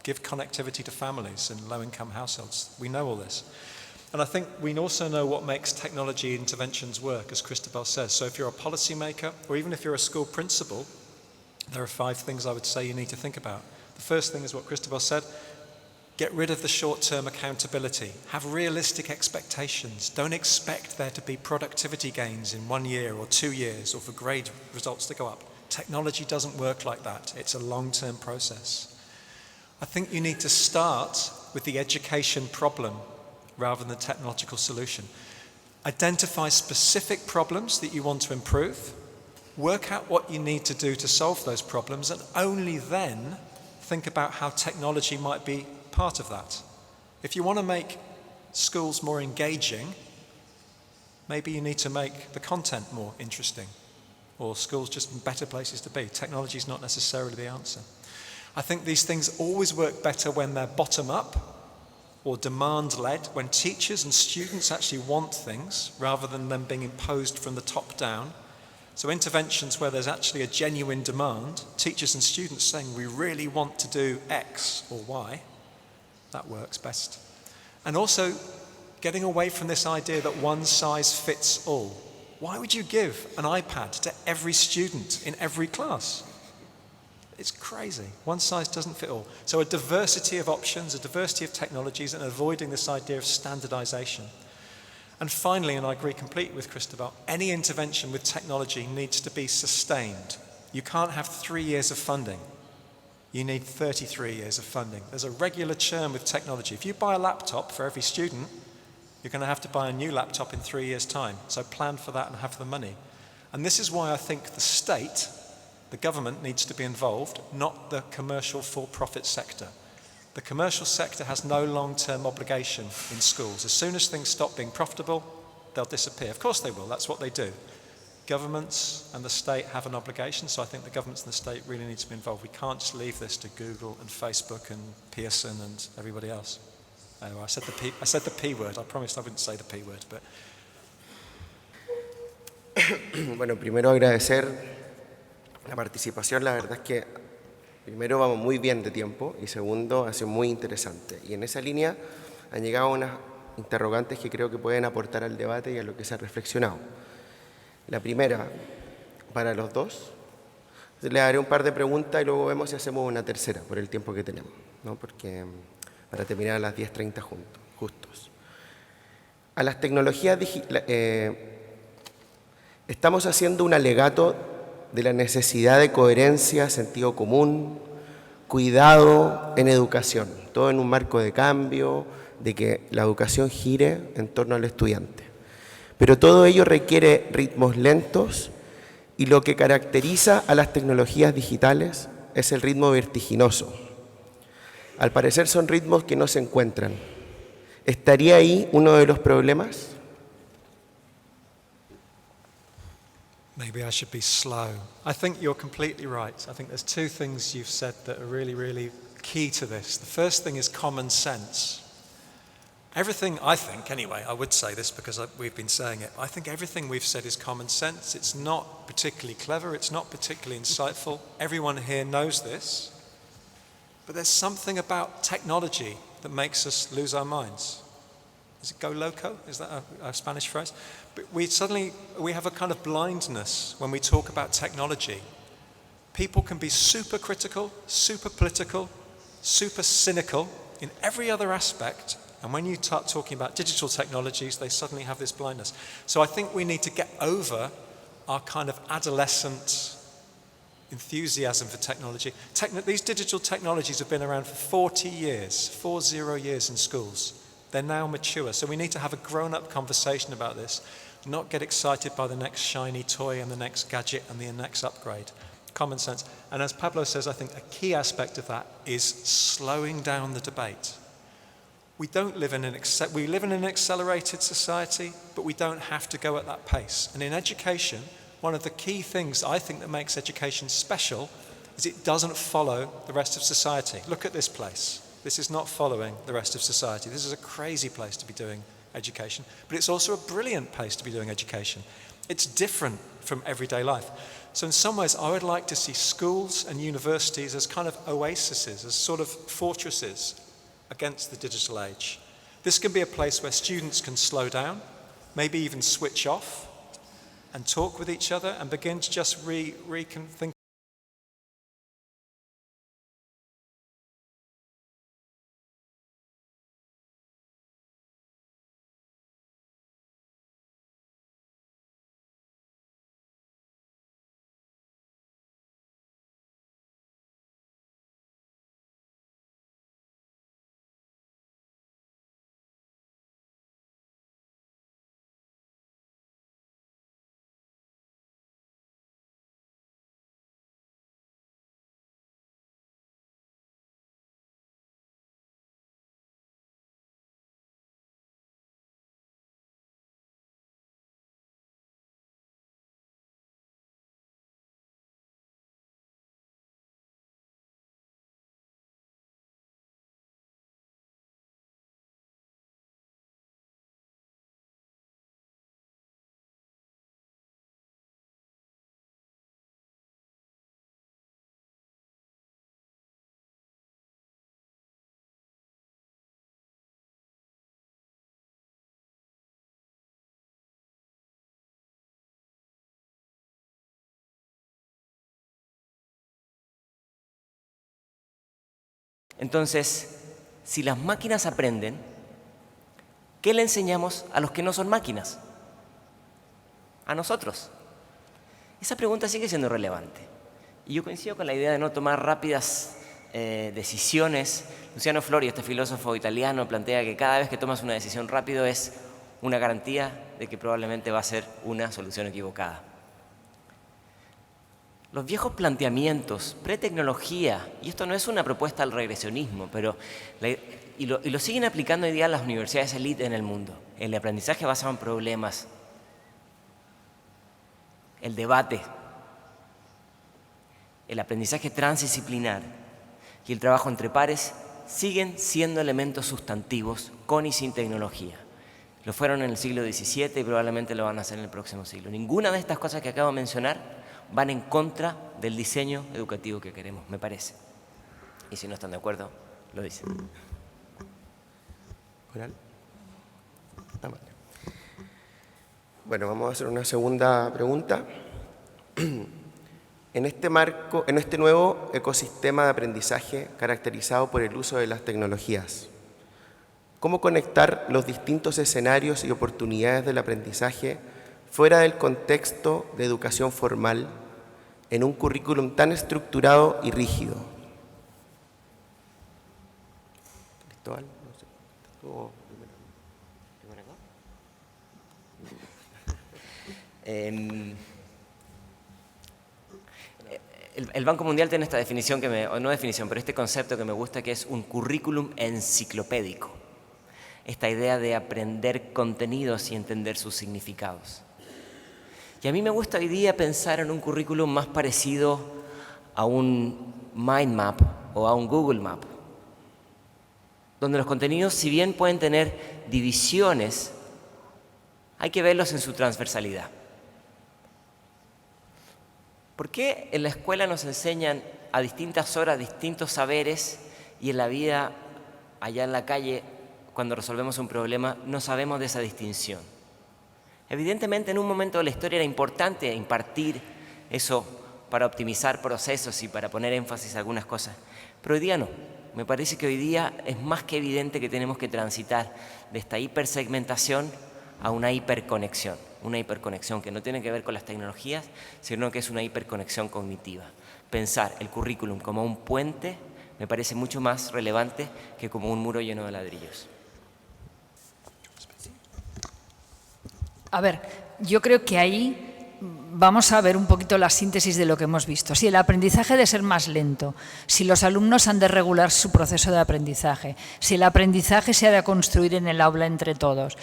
[SPEAKER 4] Give connectivity to families in low-income households. We know all this. And I think we also know what makes technology interventions work, as Christabel says. So if you're a policymaker, or even if you're a school principal, there are 5 things I would say you need to think about. The first thing is what Christabel said. Get rid of the short-term accountability. Have realistic expectations. Don't expect there to be productivity gains in 1 year or 2 years, or for grade results to go up. Technology doesn't work like that. It's a long-term process. I think you need to start with the education problem rather than the technological solution. Identify specific problems that you want to improve, work out what you need to do to solve those problems, and only then think about how technology might be part of that. If you want to make schools more engaging, maybe you need to make the content more interesting. or schools just better places to be. Technology is not necessarily the answer. I think these things always work better when they're bottom-up or demand-led, when teachers and students actually want things rather than them being imposed from the top down. So interventions where there's actually a genuine demand, teachers and students saying we really want to do X or Y, that works best. And also getting away from this idea that one size fits all. Why would you give an iPad to every student in every class? It's crazy. One size doesn't fit all. So a diversity of options, a diversity of technologies, and avoiding this idea of standardization. And finally, and I agree completely with Christobel, any intervention with technology needs to be sustained. You can't have 3 years of funding. You need 33 years of funding. There's a regular churn with technology. If you buy a laptop for every student, you're going to have to buy a new laptop in 3 years' time. So plan for that and have the money. And this is why I think the state, the government, needs to be involved, not the commercial for-profit sector. The commercial sector has no long-term obligation in schools. As soon as things stop being profitable, they'll disappear. Of course they will, that's what they do. Governments and the state have an obligation, so I think the governments and the state really need to be involved. We can't just leave this to Google and Facebook and Pearson and everybody else. Anyway, I said the P word. I promised I wouldn't say the P word, but...
[SPEAKER 1] Bueno, primero agradecer la participación. La verdad es que primero vamos muy bien de tiempo y segundo ha sido muy interesante. Y en esa línea han llegado unas interrogantes que creo que pueden aportar al debate y a lo que se ha reflexionado. La primera, para los dos, le daré un par de preguntas y luego vemos si hacemos una tercera por el tiempo que tenemos, ¿no? Porque para terminar a las 10:30 justos. A las tecnologías estamos haciendo un alegato de la necesidad de coherencia, sentido común, cuidado en educación, todo en un marco de cambio, de que la educación gire en torno al estudiante. Pero todo ello requiere ritmos lentos y lo que caracteriza a las tecnologías digitales es el ritmo vertiginoso. Al parecer son ritmos que no se encuentran. ¿Estaría ahí uno de los problemas?
[SPEAKER 4] Maybe I should be slow. I think you're completely right. I think there's two things you've said that are really, really key to this. The first thing is common sense. Everything, I think, anyway, I would say this because we've been saying it, I think everything we've said is common sense. It's not particularly clever, it's not particularly insightful. Everyone here knows this. But there's something about technology that makes us lose our minds. Is it go loco? Is that a Spanish phrase? But we have a kind of blindness when we talk about technology. People can be super critical, super political, super cynical in every other aspect. And when you start talking about digital technologies, they suddenly have this blindness. So I think we need to get over our kind of adolescent enthusiasm for technology. These digital technologies have been around for 40 years, 40 years in schools. They're now mature. So we need to have a grown-up conversation about this, not get excited by the next shiny toy and the next gadget and the next upgrade. Common sense. And as Pablo says, I think a key aspect of that is slowing down the debate. We live in an accelerated society, but we don't have to go at that pace. And in education, one of the key things I think that makes education special is it doesn't follow the rest of society. Look at this place. This is not following the rest of society. This is a crazy place to be doing education, but it's also a brilliant place to be doing education. It's different from everyday life. So in some ways, I would like to see schools and universities as kind of oases, as sort of fortresses against the digital age. This can be a place where students can slow down, maybe even switch off and talk with each other and begin to just think
[SPEAKER 3] Entonces, si las máquinas aprenden, ¿qué le enseñamos a los que no son máquinas? A nosotros. Esa pregunta sigue siendo relevante. Y yo coincido con la idea de no tomar rápidas decisiones. Luciano Florio, este filósofo italiano, plantea que cada vez que tomas una decisión rápido es una garantía de que probablemente va a ser una solución equivocada. Los viejos planteamientos, pre-tecnología, y esto no es una propuesta al regresionismo, pero lo siguen aplicando hoy día las universidades élite en el mundo. El aprendizaje basado en problemas, el debate, el aprendizaje transdisciplinar y el trabajo entre pares siguen siendo elementos sustantivos con y sin tecnología. Lo fueron en el siglo XVII y probablemente lo van a hacer en el próximo siglo. Ninguna de estas cosas que acabo de mencionar van en contra del diseño educativo que queremos, me parece. Y si no están de acuerdo, lo dicen.
[SPEAKER 1] Bueno, vamos a hacer una segunda pregunta. En este nuevo ecosistema de aprendizaje caracterizado por el uso de las tecnologías, ¿cómo conectar los distintos escenarios y oportunidades del aprendizaje fuera del contexto de educación formal en un currículum tan estructurado y rígido? Cristóbal, no sé, ¿tú
[SPEAKER 3] El Banco Mundial tiene esta definición, no definición, pero este concepto que me gusta, que es un currículum enciclopédico. Esta idea de aprender contenidos y entender sus significados. Y a mí me gusta hoy día pensar en un currículum más parecido a un mind map o a un Google Map, donde los contenidos, si bien pueden tener divisiones, hay que verlos en su transversalidad. ¿Por qué en la escuela nos enseñan a distintas horas distintos saberes y en la vida, allá en la calle, cuando resolvemos un problema, no sabemos de esa distinción? Evidentemente, en un momento de la historia era importante impartir eso para optimizar procesos y para poner énfasis en algunas cosas, pero hoy día no. Me parece que hoy día es más que evidente que tenemos que transitar de esta hipersegmentación a una hiperconexión que no tiene que ver con las tecnologías, sino que es una hiperconexión cognitiva. Pensar el currículum como un puente me parece mucho más relevante que como un muro lleno de ladrillos.
[SPEAKER 2] A ver, yo creo que ahí vamos a ver un poquito la síntesis de lo que hemos visto. Si el aprendizaje ha de ser más lento, si los alumnos han de regular su proceso de aprendizaje, si el aprendizaje se ha de construir en el aula entre todos,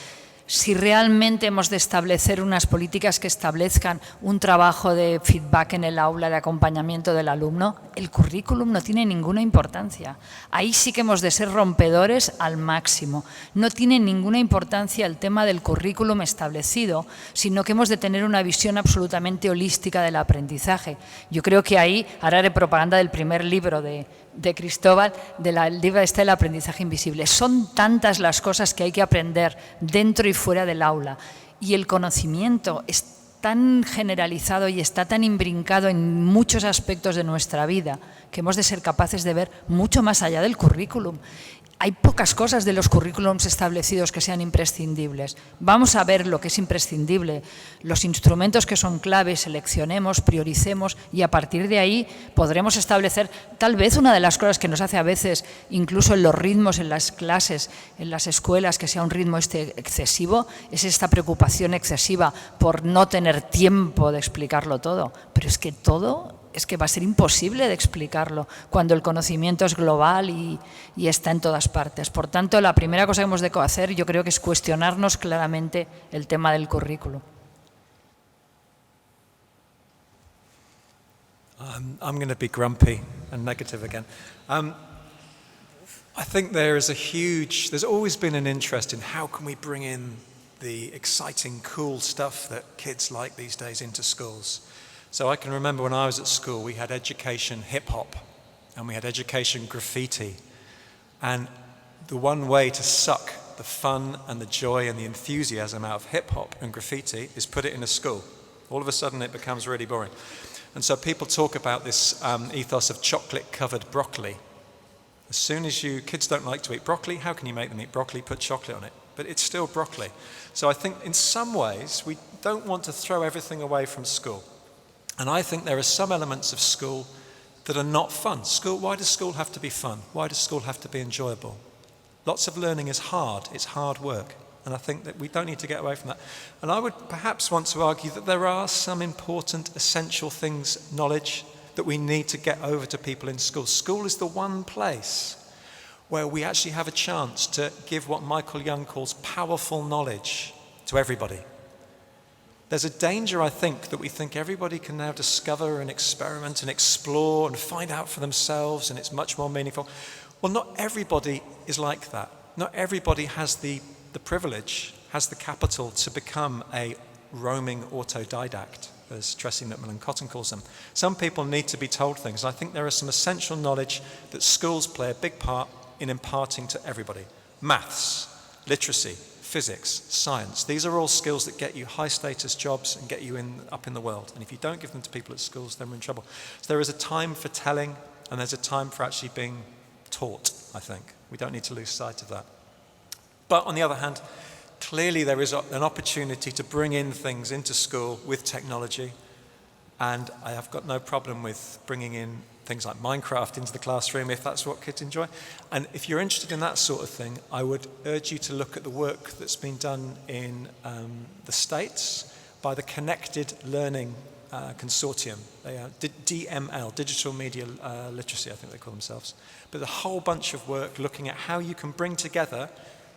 [SPEAKER 2] si realmente hemos de establecer unas políticas que establezcan un trabajo de feedback en el aula, de acompañamiento del alumno, el currículum no tiene ninguna importancia. Ahí sí que hemos de ser rompedores al máximo. No tiene ninguna importancia el tema del currículum establecido, sino que hemos de tener una visión absolutamente holística del aprendizaje. Yo creo que ahí, ahora haré propaganda del primer libro de Cristóbal, del libro este del aprendizaje invisible. Son tantas las cosas que hay que aprender dentro y fuera del aula, y el conocimiento es tan generalizado y está tan imbrincado en muchos aspectos de nuestra vida que hemos de ser capaces de ver mucho más allá del currículum. Hay pocas cosas de los currículums establecidos que sean imprescindibles. Vamos a ver lo que es imprescindible, los instrumentos que son claves, seleccionemos, prioricemos y a partir de ahí podremos establecer tal vez una de las cosas que nos hace a veces, incluso en los ritmos, en las clases, en las escuelas, que sea un ritmo excesivo, es esta preocupación excesiva por no tener tiempo de explicarlo todo. Pero es que va a ser imposible de explicarlo cuando el conocimiento es global y está en todas partes. Por tanto, la primera cosa que hemos de hacer, yo creo que es cuestionarnos claramente el tema del currículo.
[SPEAKER 4] I'm going to be grumpy and negative again. I think there's always been an interest in how can we bring in the exciting, cool stuff that kids like these days into schools. So I can remember when I was at school, we had education hip-hop and we had education graffiti. And the one way to suck the fun and the joy and the enthusiasm out of hip-hop and graffiti is put it in a school. All of a sudden it becomes really boring. And so people talk about this ethos of chocolate-covered broccoli. As soon as kids don't like to eat broccoli, how can you make them eat broccoli? Put chocolate on it. But it's still broccoli. So I think in some ways we don't want to throw everything away from school. And I think there are some elements of school that are not fun. Why does school have to be fun? Why does school have to be enjoyable? Lots of learning is hard. It's hard work. And I think that we don't need to get away from that. And I would perhaps want to argue that there are some important, essential things, knowledge, that we need to get over to people in school. School is the one place where we actually have a chance to give what Michael Young calls powerful knowledge to everybody. There's a danger, I think, that we think everybody can now discover and experiment and explore and find out for themselves and it's much more meaningful. Well, not everybody is like that. Not everybody has the privilege, has the capital to become a roaming autodidact, as Tressie McMillan Cotton calls them. Some people need to be told things. I think there is some essential knowledge that schools play a big part in imparting to everybody. Maths, literacy, physics, science. These are all skills that get you high status jobs and get you up in the world. And if you don't give them to people at schools, then we're in trouble. So there is a time for telling and there's a time for actually being taught, I think. We don't need to lose sight of that. But on the other hand, clearly there is an opportunity to bring in things into school with technology, and I have got no problem with bringing in things like Minecraft into the classroom if that's what kids enjoy. And if you're interested in that sort of thing, I would urge you to look at the work that's been done in the States by the Connected Learning Consortium. They are DML, Digital Media Literacy, I think they call themselves. But a whole bunch of work looking at how you can bring together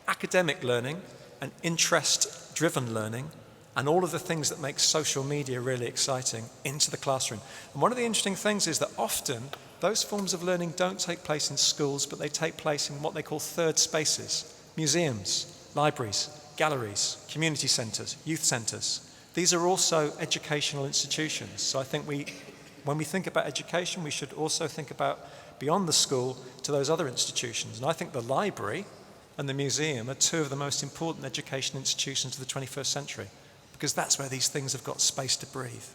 [SPEAKER 4] academic learning and interest-driven learning and all of the things that make social media really exciting into the classroom. And one of the interesting things is that often those forms of learning don't take place in schools, but they take place in what they call third spaces: museums, libraries, galleries, community centres, youth centres. These are also educational institutions. So I think when we think about education, we should also think about beyond the school to those other institutions. And I think the library and the museum are two of the most important education institutions of the 21st century, because that's where these things have got space to breathe.